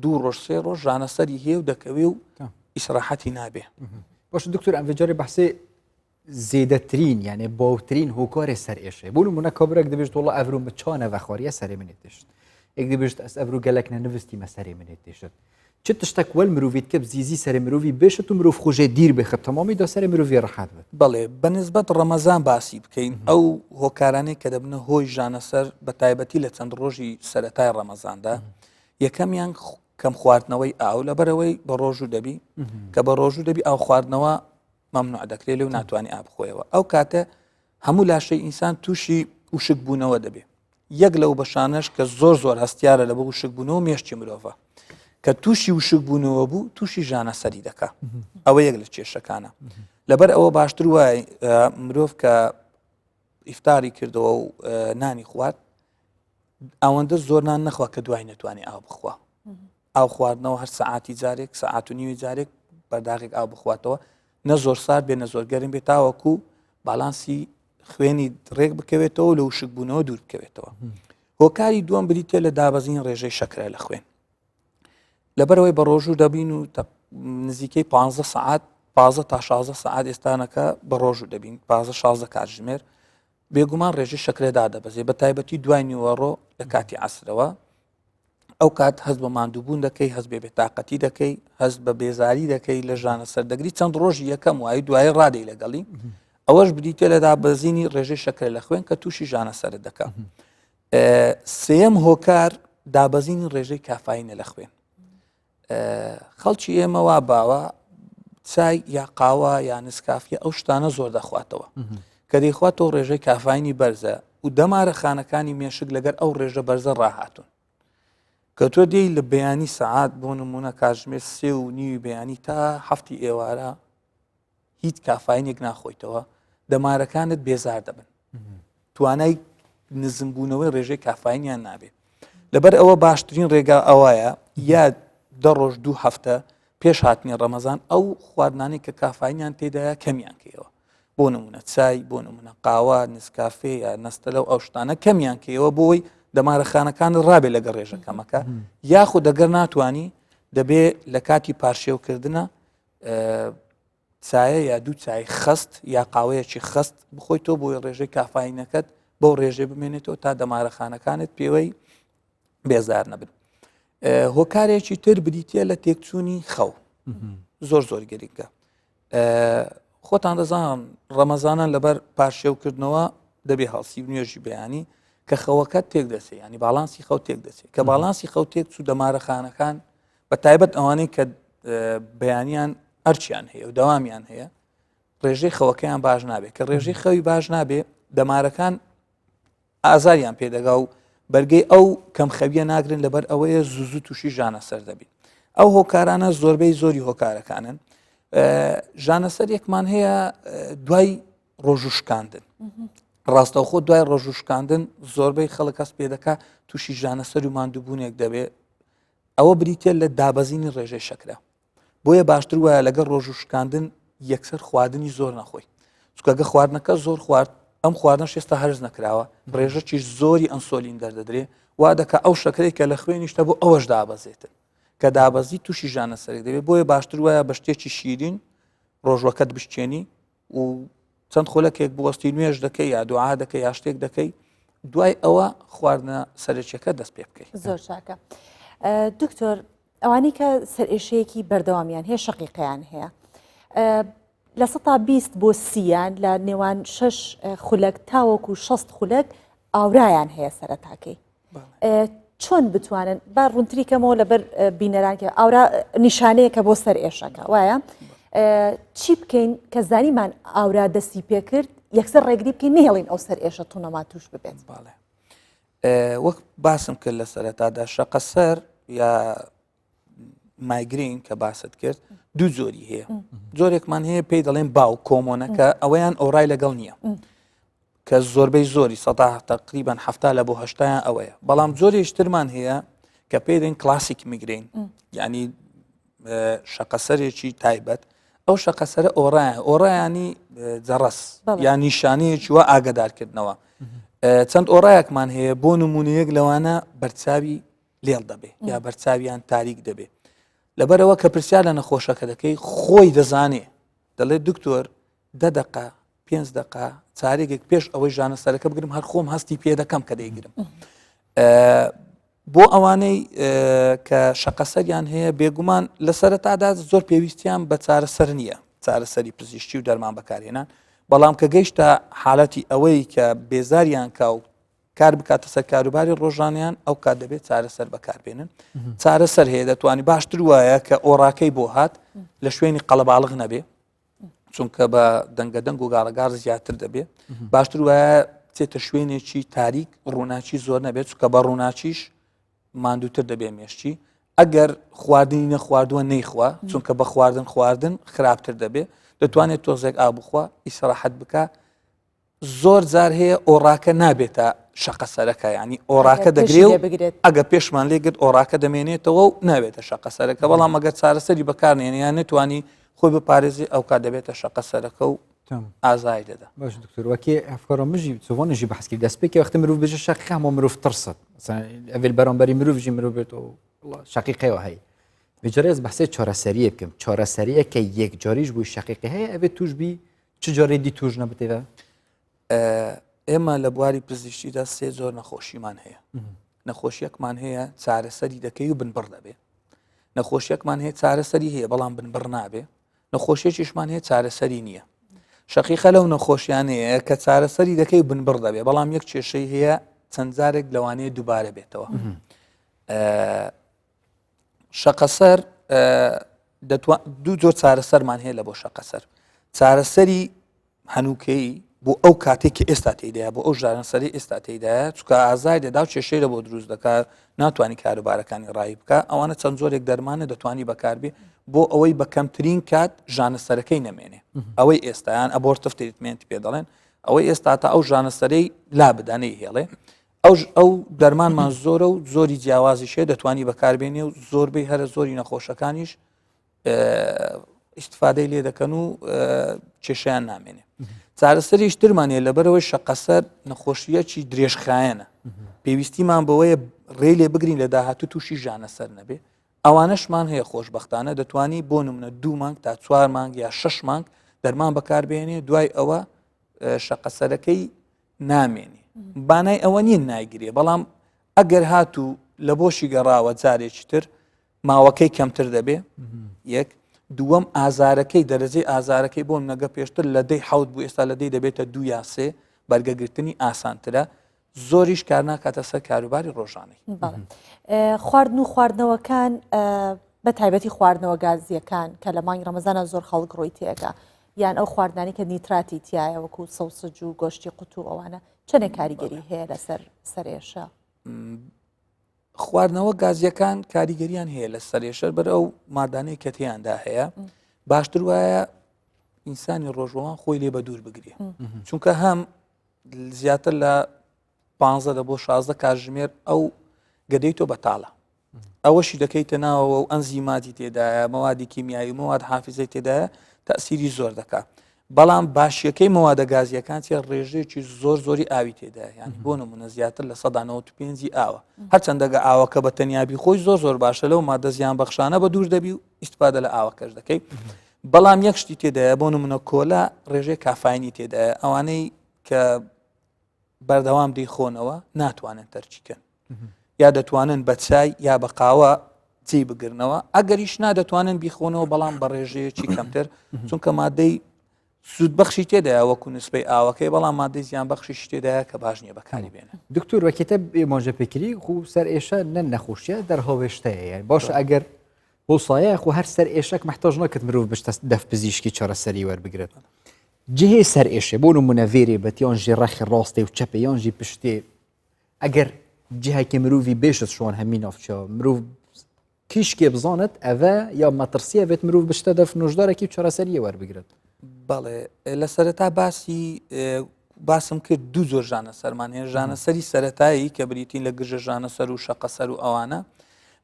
2 ڕۆژ 3 ڕۆژ ژانەسەری هەیە و دەکەوێ و ئیسراحەتی نابێ باش دکتور ئەم جارێ بەحسێ زیدەترین یعنی باوترین هۆکارێ سەر ئێشێ بۆ نمونە کابراێک دەبێت وڵە ئەڤروم بە چانەڤە خواریە سەرێ منێت دێشت ئێک دەبێت ئەس ئەڤرو گەلەکنە نووستی مەسەرێ منێت دێشت چ تشتێک وەل مرۆڤیت کە بزیزی سەرێ مرۆڤی بێشت و مرۆڤ خۆشێ دیر بێخە تەمامی دا سەرێ مرۆڤی ڕەحات بێت بەڵێ بەنسبەت ڕەمەزان باسی بکەین ئەو هۆکارانەی کە دەبنە هۆی ژانەسەر بە تایبەتی لە چەند ڕۆژی سەرەتای ڕەمەزاندا یەکەمیان کەم خواردنەوەی ئاو لەبەرەوەی بە ڕۆژوو دەبی کە بە ڕۆژوو دەبی ئاو خواردنەوە مەمنوع دەکرێت لەو ناتوانانی ئابخۆیەوە ئەو کاتە هەموو لاشەی ئینسان تووشی وشک بوونەوە دەبێت یەک لەو بەشانەش کە زۆر هەستیارە لە بە وشک بوونەوە مێشتی مرۆڤە کە تووشی وشک بوونەوە بوو تووشی ژانەسەری دەکات ئەوە یەک لە کێشەکانە لەبەر ئەوە باشتر وایە مرۆڤ کە ئیفتاری کردەوە و نانی خوارد ئەوەندە زۆر نان نەخوا کە دوای نەتوانێت ئاو بخوا ئاو خواردنەوە هەر سەعاتی جارێک سەعات و نیوی جارێک بەرداغێک ئاو بخواتەوە نە زۆر سارد بێ نە زۆر گەرم بێت تاوەکو باڵانسی خوێنی ڕێک بکەوێتەوە لە وشک بوونەوە دوور بکەوێتەوە هۆکاری دووەم بریتێ لە دابەزین ڕێژەی شەکرە لە خوێن لەبەرەوەی بە ڕۆژوو دەبین و نزیکەی 15 ساعت 15 تا 16 ساعت ئێستانەکە بە ڕۆژوو دەبین 15-16 کاتژمێر بێگومان ڕێژەی شەکرێدا دەبەزێ بە تایبەتی دوای نیوەڕۆ لە کاتی عەسرەوە ئەو کات هەست بە ماندووبوون دەکەی هەست بێ بێتاقەتی دەکەی هەست بە بێزاری دەکەی لە ژانەسەر دەگری چەند ڕۆژی یەکەم وای دوای ڕادەی لەگەڵی ئەوەش بریتێ لە دابەزینی ڕێژەی شەکرە لە خوێن کە تووشی ژانەسەرت دەکات سێم هۆکار دابەزینی ڕێژەی کافاینە لە خوێن خەڵکی ئێمە وا باوە چای یا قاوە یا نسکافیە ئەو شتانە زۆر دەخواتەوە کە دەیخواتەوە ڕێژەی کافاینی بەرزە و دەمارە خانەکانی مێشک لەگەر ئەو ڕێژە بەرزە ڕاهاتون کە تۆ دێی لە بەیانی سەعات بۆ نمونە کاتژمێر 3:30 بەیانی تا هەفتی ئێوارە هیچ کافاینێک ناخۆیتەوە دەمارەکانت بێزار دەبن توانای نزمبوونەوەی ڕێژەی کافاینیان نابێت لەبەر ئەوە باشترین ڕێگا ئەوایە یا 10 ڕۆژ 2 هەفتە پێش هاتنی ڕەمەزان ئەو خواردنانەی کە کافاینیان تێدایە کەمیان کەیەوە بۆ نمونە چای بۆ نمونە قاوە نسکافێ یا نەستەلە و ئەو شتانە کەمیان کەیەوە بۆی دەمارەخانەکان ڕابێ لەگە ڕێژەکەمەکە یاخود دەگەر ناتوانی دەبێت لە کاتی پارشێوکردنە چایە یا دوو چای خست یا قاوەیەکی خست بخۆیتەوە بۆی ڕێژەی کافاینەکەت بەو ڕێژێ بمێنێتەوە تا دەمارەخانەکانت پێوەی بێزار نەبن. هۆکارێکی تر بریتە لە تێکچوونی خەو زۆر گەرینگە. خۆتان دەزان ڕەمەزانان لەبەر پاشێوکردنەوە دەبێ هەڵسی نوێژی بەیانی کە خەوەکە تێک دەسێ ینی باڵانسی خەو تێک دەسێت کە باڵانسی خەو تێک چوو دەمارەخانەکان بە تایبەت ئەوانەی کە بەیانیان ئەرچیان هەیە و دەوامیان هەیە ڕێژەی خەوەکەیان باش نابێت کە ڕێژەی خەوی باش نابێ دەمارەکان ئازاریان پێدەگا و بەرگەی ئەو کەم خەویە ناگرن لەبەر ئەوەیە زوو تووشی ژانە سەر دەبێت. ئەو هۆکارانە زۆربەی زۆری هۆکارەکانن. ژانەسەرێکمان هەیە دوای ڕۆژوشکاندن. ڕاستەوخۆ دوای ڕۆژوشکاندن زۆربەی خەڵک کەس پێدەکا تووشی ژانەسەر و ماندووبوونێک دەبێت. ئەوە بریتە لە دابەزینی ڕێژەی شەکرە. بۆیە باشتر وایە لەگەڵ ڕۆژوشکاندن یەکسەر خواردنی زۆر نەخۆی. چکەگە خواردنەکە زۆر خوارد ئەم خواردن شێستا هەرز نەکراوە ڕێژەکی زۆری ئەنسۆلین دەردەدرێ وا دەکە ئەو شەکرەی کە لە خوێنیشتە بۆ ئەوەش دابەزێتن کە دابەزی تووشی ژانەسەرێک دەبێت. بۆیە باشتر وایە بە شتێکی شیرین ڕۆژوەکەت بشتێنی و چەند خولەکێک بوەستی نوێژ دەکەی یا دوعا دەکەی یا شتێک دەکەی دوای ئەوە خواردنە سەرچەکە دەست پێ بکەیت. زۆر چاکە. دکتۆر ئەوانەی کە سەرئێشەیەکی بەردەوامیان هەیە شەقیقەیان هەیە لە 120 بۆ 30 لە نێوان 6 خولەک تاوەکو 6 خولەک ئاورایان هەیە سەرەتاکەی. چۆن بتوانن با ڕوونتری کەمەوە لەبەر بینەرانکە ئاورا نیشانەیەکە بۆ سەرئێشەکە وایە چی بکەین کە زانیمان ئاورا دەستی پێ کرد یەکسەر ڕێگری بکەین نهێڵین ئەو سەرئێشە توونەما توش ببێت. وەک باسم کرد لە سەرەتادا شەقەسەر یا مایگرین کە باست کرد دوو زۆری هەیە. زۆرێکمان هەیە پێی دەڵێن باو کۆمۆنەکە ئەوەیان ئەوڕای لەگەڵ نییە کە زۆربەی زۆری تقریبان 70 لە بۆ 80 ئەوەیە. بەڵام زۆریشترمان هەیە کە پێی دەین کلاسیک میگرین ینی شەقەسەرێکی تایبەت. ئەو شەقەسەرە ئۆڕایانی جەڕەس یان نیشانەیەکی وە ئاگدارکردنەوە. چەند ئۆڕایەکمان هەیە بۆ نمونەیەک لەوانە بەرچاوی لێڵ دەبێ یا بەرچاویان تاریک دەبێت. لەبەرەوە کە پرسیار لە نەخۆشەکە دەکەی خۆی دەزانێ دەڵێت دکتۆر 10 دقه 5 دقه چارێکێک پێش ئەوەی ژانەسەرەکە بگرم هەر خۆم هەستی پێ دەکەم کە دەیگرم. بۆ ئەوانەی کە شەقەسەریان هەیە بێگومان لە سەرەتادا زۆر پێویستیان بە چارەسەر نییە چارەسەری پزیشکی و دەرمان بەکارهێنان. بەڵام کە گەیشتە حالەتی ئەوەی کە بێزاریان کا و کار بکاتە سەر کاروباری ڕۆژانیان ئەو کات دەبێت چارەسەر بەکاربێنن. چارەسەر هەیە دەتوانانی باشتر وایە کە ئۆڕاکەی بۆ هات لە شوێنی قەڵەباڵغ نەبێ چونکە بە دەنگە دەنگ و گاڵەگار زیاتر دەبێت. باشتر وایە چێتە شوێنێکی تاریک ڕووناچی زۆر نەبێت چونکە بە ڕووناچیش ماندووتر دەبێ مێشتی. ئەگەر خواردنی نەخواردووە نەیخوا چونکە بە خواردن خراپتر دەبێت دەتوانێت تۆزێک ئابخوا ئیسراحەت بکە. زۆر جار هەیە ئۆڕاکە نابێتە شەقەسەرەکە ینی ئۆڕاکە دەگرێ و ئەگە پێشمان لێگرت ئۆڕاکە دەمێنێتەوە و نابێتە شەقەسەرەکە. بەڵام ئەگەر چارەسەری بەکارنێنیان نتوانی خۆی بپارێزی ئەو کا دەبێتە شەقەسەرەکە و ئازای دەدا. باش دکتۆر وەکی ئەفکارە مژی چۆنژی بەحسکی دەستپێکی وەختی مرۆڤ بێژە شەقیقە هەموو مرۆڤ ترسد ئەڤێل بەرامبەری مرۆڤژی مرۆڤ بێتەوە شەقیقەوە هەیە. بجارێز بەحسێ چارەسەریە بکەم چارەسەریە کە یەک جاریش بووی شەقیقی هەیە ئەبێت توش بی چ جارێ دی توش نەبتێوە؟ ئێمە لە بواری پزیشتیدا سێ زۆر نەخۆشیمان هەیە. نەخۆشیەکمان هەیە چارەسەری دەکەی و بنبڕ دەبێ. نەخۆشیەکمان هەیە چارەسەری هەیە بەڵام بنبڕ نابێ. نەخۆشیێکیشمان هەیە چارەسەری نییە. شەقیقە لەو نەخۆشیانەیە کە چارەسەری دەکەی و بنبڕ دەبێ بەڵام یەک کێشەی هەیە چەند جارێک لەوانەیە دووبارە بێتەوە. شەقەسەر دوو جۆر چارەسەرمان هەیە لە بۆ شەقەسەر. چارەسەری هەنووکەی بۆ ئەو کاتێکی ئێستا تێدایە بۆ ئەو ژانەسەری ئێستا تێدایە چکە ئازای دەدا و کێشەی لە بۆ دروست دەکات ناتوانانی کاروبارەکانی ڕای بکە. ئەوانە چەند زۆرێک دەرمانە دەتوانی بەکاربێ بۆ ئەوەی بە کەمترین کات ژانەسەرەکەی نەمێنێ. ئەوەی ئێستایان ئەبۆرتف تریتمنت پێ دەڵێن ئەوەی ئێستا تا ئەو ژانەسەرەی لا بدانەی هێڵێ. ئەو دەرمانمان زۆرە و زۆری جیاوازی شێ دەتوانی بەکاربێنێ و زۆربەی هەرە زۆری نەخۆشەکانیش ئیستفادەی لێ دەکەن و کێشیان نامێنێ. چارەسەریش ترمانێ لەبەرەوەی شەقەسەر نەخۆشیەکی درێژخایەنە پێویستیمان بەوەیە ڕێ لێ بگرین لە داهاتوو تووشی ژانەسەر نەبێ. ئەوانەشمان هەیە خۆشبەختانە دەتوانی بۆ نمونە 2 مانگ تا 4 مانگ یا 6 مانگ دەرمان بەکاربێنێ دوای ئەوە شەقەسەرەکەی نامێنێ بانای ئەوە نیە نایگرێ بەڵام ئەگەر هاتوو لە بۆشی گەڕاوە جارێکی تر ماوەکەی کەمتر دەبێ یەک دووەم ئازارەکەی دەرەجەی ئازارەکەی بۆم نەگە پێشتر لە دەی حەوت بوو ئێستا لە دەی دەبێتە 2 یا 3 بەرگەگرتنی ئاسانترە زۆریش کار ناکاتە سەر کاروباری ڕۆژانەی. خواردن و خواردنەوەکان بە تایبەتی خواردنەوە گازیەکان کە لە مانگی ڕەمەزانە زۆر خەڵک ڕۆی تێگا یان ئەو خواردنانی کە نیتراتی تایە وەکو سەوسج و گۆشتی قوت و ئەوانە چەندێک کاریگەری هەیە لەسەر سەرێشە؟ خواردنەوە گازیەکان کاریگەریان هەیە لە سەرێشەر بەر ئەو مادانەی کە تیاندا هەیە باشتر وایە ئینسانی ڕۆژەوان خۆی لێ بە دوور بگرێ چونکە هەم زیاتر لە 15 بۆ 16 کاتژمێر ئەو گەدەی تۆ بەتاڵە ئەوەشی دەکەیتە ناوەوە و ئەنزیماتی تێدایە مەوادی کیمیایی مواد حافزەی تێدایە تەسیری زۆر دەکات بەڵام باشیەکەی مەوادە گازیەکان چێ ڕێژەیەکی زۆر زۆری ئاوی تێدایە یانی بۆ نمونە زیاتر لە 95 ئاوە هەرچەندەگە ئاوەکە بە تەنیابی خۆی زۆر باشە لەو مادە زیان بەخشانە بە دوور دەبی و ئیسپادە لە ئاوەکەش دەکەی بەڵام یەک شتی تێدایە بۆ نمونە کۆلا ڕێژەی کافاینی تێدایە ئەوانەی کە بەردەوام دەیخۆنەوە ناتوانن تەرچیکەن یا دەتوانن بە چای یا بە قاوە جێی بگرنەوە ئەگەریش نادەتوانن بیخۆنەوە بەڵام بە ڕێژەیەکی کەمتر چونکە مادەی سوود بەخشی تێدایە وەکو نسبەی ئاوەکەی بەڵام مادەی زیان بەخشیش تێدایە کە باش نییە بەکاری بێنە. دکتور وەکێتە مۆژە پێکری خو سەر ئێشە نە نەخۆشیە دەرهەوێشتەیە باش ئەگەر بۆ سایە خو هەر سەر ئێشەك محتاج نەکرد مرۆڤ بشتە دەف پزیشکی چارەسەری وەربگرێت جهێ سەر ئێشێ بۆ نمونە vێرێ بەت یانژی ڕەخی ڕاستێ و چەپێ یانژی پشتێ ئەگەر جهێکی مرۆڤی بێشت شوان هەمین ناوچە مرۆڤ کیشکێ بزانت ئەڤە یا مەترسیە بێت مرۆڤ بشتە دەف نوژدارێکی چارەسەریە وەربگرێت. بەڵێ لە سەرەتا باسم کرد دوو زۆر ژانە سەرمان هەیە ژانە سەری سەرەتایی کە بریتین لە گژە ژانە سەر و شەقە سەر و ئەوانە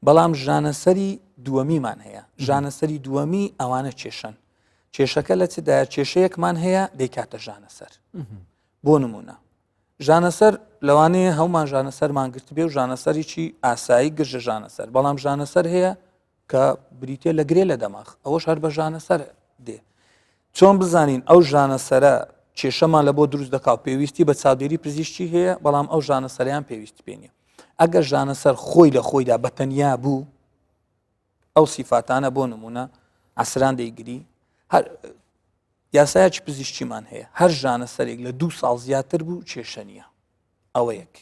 بەڵام ژانە سەری دووەمیمان هەیە ژانە سەری دووەمی ئەوانە کێشن کێشەکە لە چدایە کێشەیەکمان هەیە دەیکاتە ژانە سەر بۆ نمونە ژانە سەر لەوانەیە هەومان ژانە سەرمان گرت بێ و ژانە سەریی ئاسایی گژە ژانە سەر بەڵام ژانە سەر هەیە کە بریتێ لە گرێ لە دەماغ ئەوەش هەر بە ژانە سەر دێ چۆن بزانین ئەو ژانە سەرە کێشەمان لە بۆ دروست دەکات پێویستی بە چاودێری پزیشکی هەیە بەڵام ئەو ژانە سەریان پێویستی پێ نیە ئەگەر ژانە سەر خۆی لە خۆیدا بەتەنیا بوو ئەو سیفاتانە بۆ نمونە ئاسران دەیگری یاسایەکی پزیشکیمان هەیە هەر ژانە سەرێک لە 2 ساڵ زیاتر بوو کێشە نییە ئەوە یەک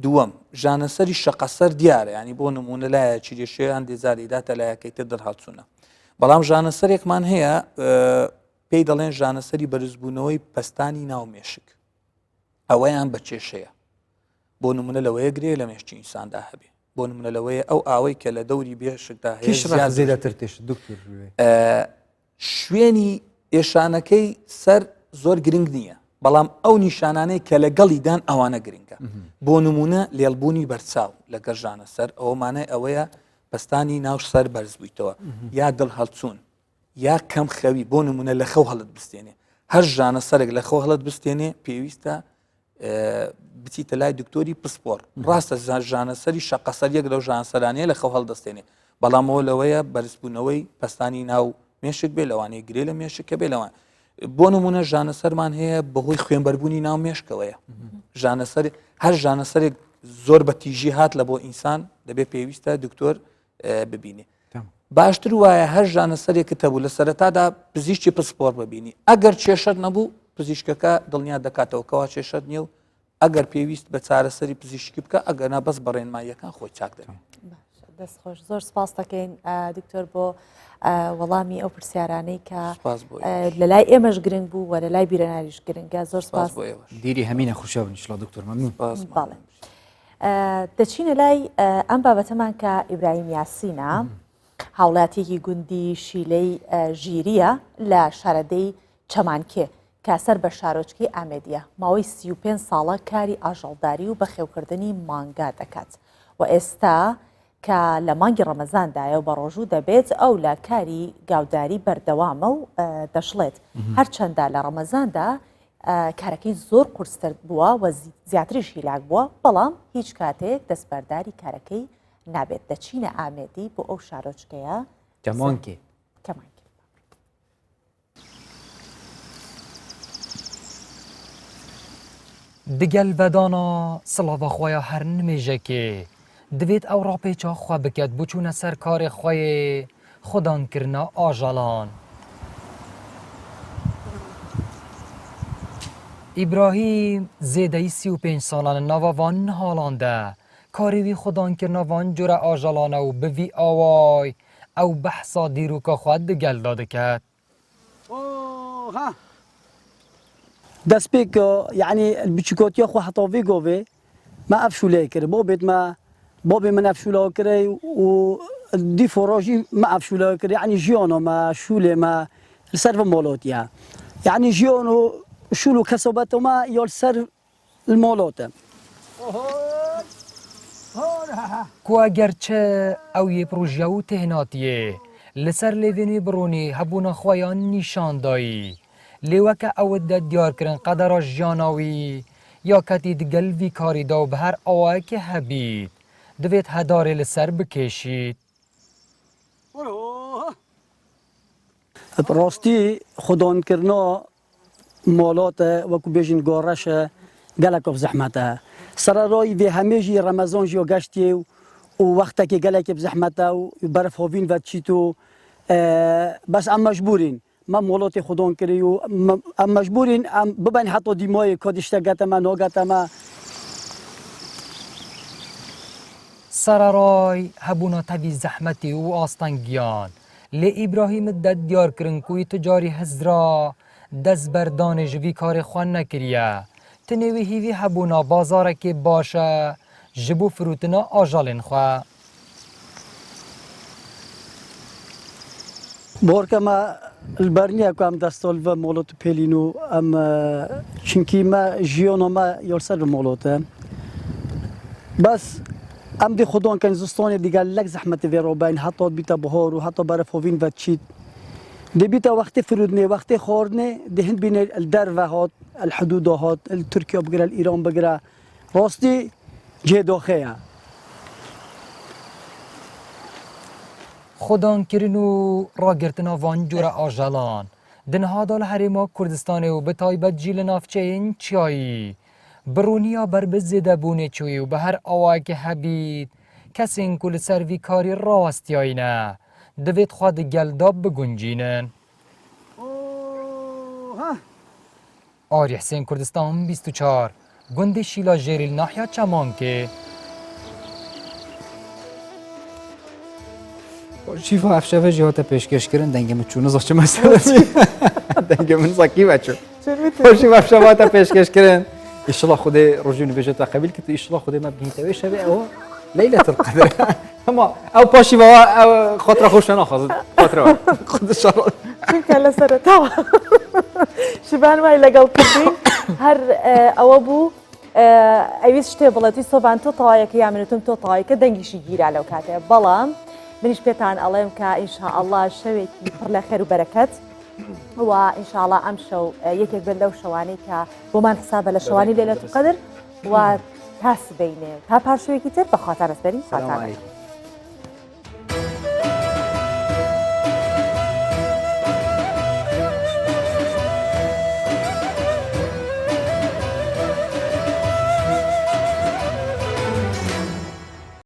دووەم ژانە سەری شەقەسەر دیارە ینی بۆ نمونە لایە چیرێشەیان دێزاریداتە لایەکەیتە دەرهاچوونە بەڵام ژانە سەرێکمان هەیە پێی دەڵێن ژانە سەری بەرزبوونەوەی پەستانی ناومێشک ئەوەیان بە کێشەیە بۆ نمونە لەوەیە گرێ لە مێشکی ئینساندا هەبێ بۆ نمونە لەوەیە ئەو ئاوەی کە لە دەوری بێشکدا هەیە شوێنی ئێشانەکەی سەر زۆر گرنگ نییە بەڵام ئەو نیشانانەی کە لەگەڵیدان ئەوانە گرنگە بۆ نمونە لێڵبوونی بەرچاو لە گەژانە سەر ئەوەمانای ئەوەیە پەستانی ناوش سەر بەرز بوویتەوە یا دڵ هەڵچوون یا کەم خەوی بۆ نمونە لە خەو هەڵت بستێنێ هەر ژانە سەرێک لە خەو هەڵت بستێنێ پێویستە بچیتە لای دکتۆری پسپۆر ڕاستە ژانە سەری شەقەسەر یەک لەو ژانسەرانەیە لە خەو هەڵدەستێنێ بەڵام ئەوە لەوەیە بەرزبوونەوەی پەستانی ناو مێشک بێ لەوانەیە گرێ لە مێشکە بێ لەوان بۆ نمونە ژانە سەرمان هەیە بەهۆی خوێنبەربوونی ناو مێشکەوەیە ژانە سەر هەر ژانە سەرێک زۆر بە تیژی هات لە بۆ ئینسان دەبێت پێویستە دکتۆر ببینێ باشتر وایە هەر ژانە سەرێکت هەبوو لە سەرەتادا پزیشکی پسپۆر ببینی ئەگەر کێشەت نەبوو پزیشکەکە دڵنیا دەکاتەوە کەوا کێشەت نییە و ئەگەر پێویست بە چارەسەری پزیشکی بکە ئەگەنا بەس بەڕێنماییەکان خۆی چاک دەبێت. دەستخۆش زۆر سپاس دەکەین دکتۆر بۆ وەڵامی ئەو پرسیارانەی کە لە لای ئێمەش گرنگ بوو وە لە لای بیرەناریش گرنگە زۆر سپاس دیری هەمینە خوشە بنیشڵ دکتۆر مەمنون. باڵێ دەچینە لای ئەم بابەتەمان کە ئیبراهیم یاسینە هاوڵاتیەکی گوندی شیلەی ژیریە لە شارەدەی چەمانکێ کاسەر بە شارۆچکەی ئامێدیە ماوەی 35 ساڵە کاری ئاژەڵداری و بەخێوکردنی مانگا دەکات و ئێستا کە لە مانگی ڕەمەزاندایە و بە ڕۆژوو دەبێت ئەو لە کاری گاوداری بەردەوامە و دەشڵێت هەرچەندە لە ڕەمەزاندا کارەکەی زۆر قورستر بووە و زیاتریش هیلاک بووە بەڵام هیچ کاتێک دەستبەرداری کارەکەی نابێت دەچینە ئامێدی بۆ ئەو شارۆچکەیە کەمانکێ دگل بدانا سلاوا خویا هر نمیجه که دوید او را پیچا خواه بکد بچونه سرکار خواه خودان کرنا آجالان. ابراهیم زیده 35 سالان نووان حالانده کاریوی خودان کرنا وان جور آجالانه و بوی آوای او بحثا دیروکا خود دگل داده کد. دست بيك يعني البتشيكوت ياخو حطوفي قوفي ما افشو ليكر بوبيت ما بوبي من افشو ليكر ودي فراجي ما افشو ليكر يعني جيونو ما شولي ما السرف مولوت يعني جيونو شولو كسبته ما يول سرف المولوت کو اگرچه او یه پروژه و تهناتیه لسر لیوینی برونی هبونا خویان نشان دایی لیوکه او داد دیار کرن قدر جاناوی یا کتی دگل وی کاری داو به هر آوه که هبید دوید هداره لسر بکشید. براستی خودان کرنا مالات وکو بیجن گارش گلک اف زحمته سر رای و همه جی رمضان جی گشتی و وقتا که گلک اف زحمته و برف هاوین و چیتو بس ام مجبورین ما مالات خودان کری و ام مجبورین ام ببین حتی دیمای کادشته گتما ناگتما سر رای هبونا تاوی زحمتی و آستانگیان لی ابراهیم داد دیار کرن کوی تجاری هزرا دست بردان جوی کار خوان نکریه تنوی هیوی هبونا بازاره که باشه جبو فروتنا آجالین خواه. بارکه ما البرنیه که ام دستال و مالات پیلینو ام چنکی ما جیانا ما یارسر و مالاته بس ام دی خودان کن زستانی دیگر لک زحمت ویرا بین حتی بیتا بهار و حتی برف هاوین و چید دی بیتا وقتی فرودنه وقتی خورنه دی هند بین الدر هات الحدودات ترکیه بگره ایران بگره راستی جداخیه خودان کرنو را گرتنا وان جور آجالان دنها دال حریما کردستان و به تایبت جیل نافچه این چیایی برونیا بر بزیده بونه چوی و به هر آوه که هبید کسی این کل سروی کاری راستی آینه دوید خواد گلداب بگنجینن. آری حسین کردستان 24 گنده شیلا جیریل ناحیه چمان که شیفا افشافه جهات پیشکش کردن دنگ من چون نزاش مسئله دنگ من زکی بچه شیفا افشافه پیشکش کردن ایشالا خود رجوع نویجه تا قبیل که تو ایشالا خود ما بینتوی شبه او لیلة القدر اما او پاشی با خاطر خوش ناخذ خاطر خود شرط چون کلا سر تا شبان ما لقل قدي هر اوابو اویس شته بلاتي صوبان تو طايك يعملتم تو طايك دنگشي گیر على وكاته بلام منش بيتان عليهم ان شاء الله شوي بر خير وبركات وان شاء الله امشوا يكك بلو شواني ك بمان حساب لشواني ليله القدر و تاس بينه تا پرشوي كتير بخاطر اسبرين خاطر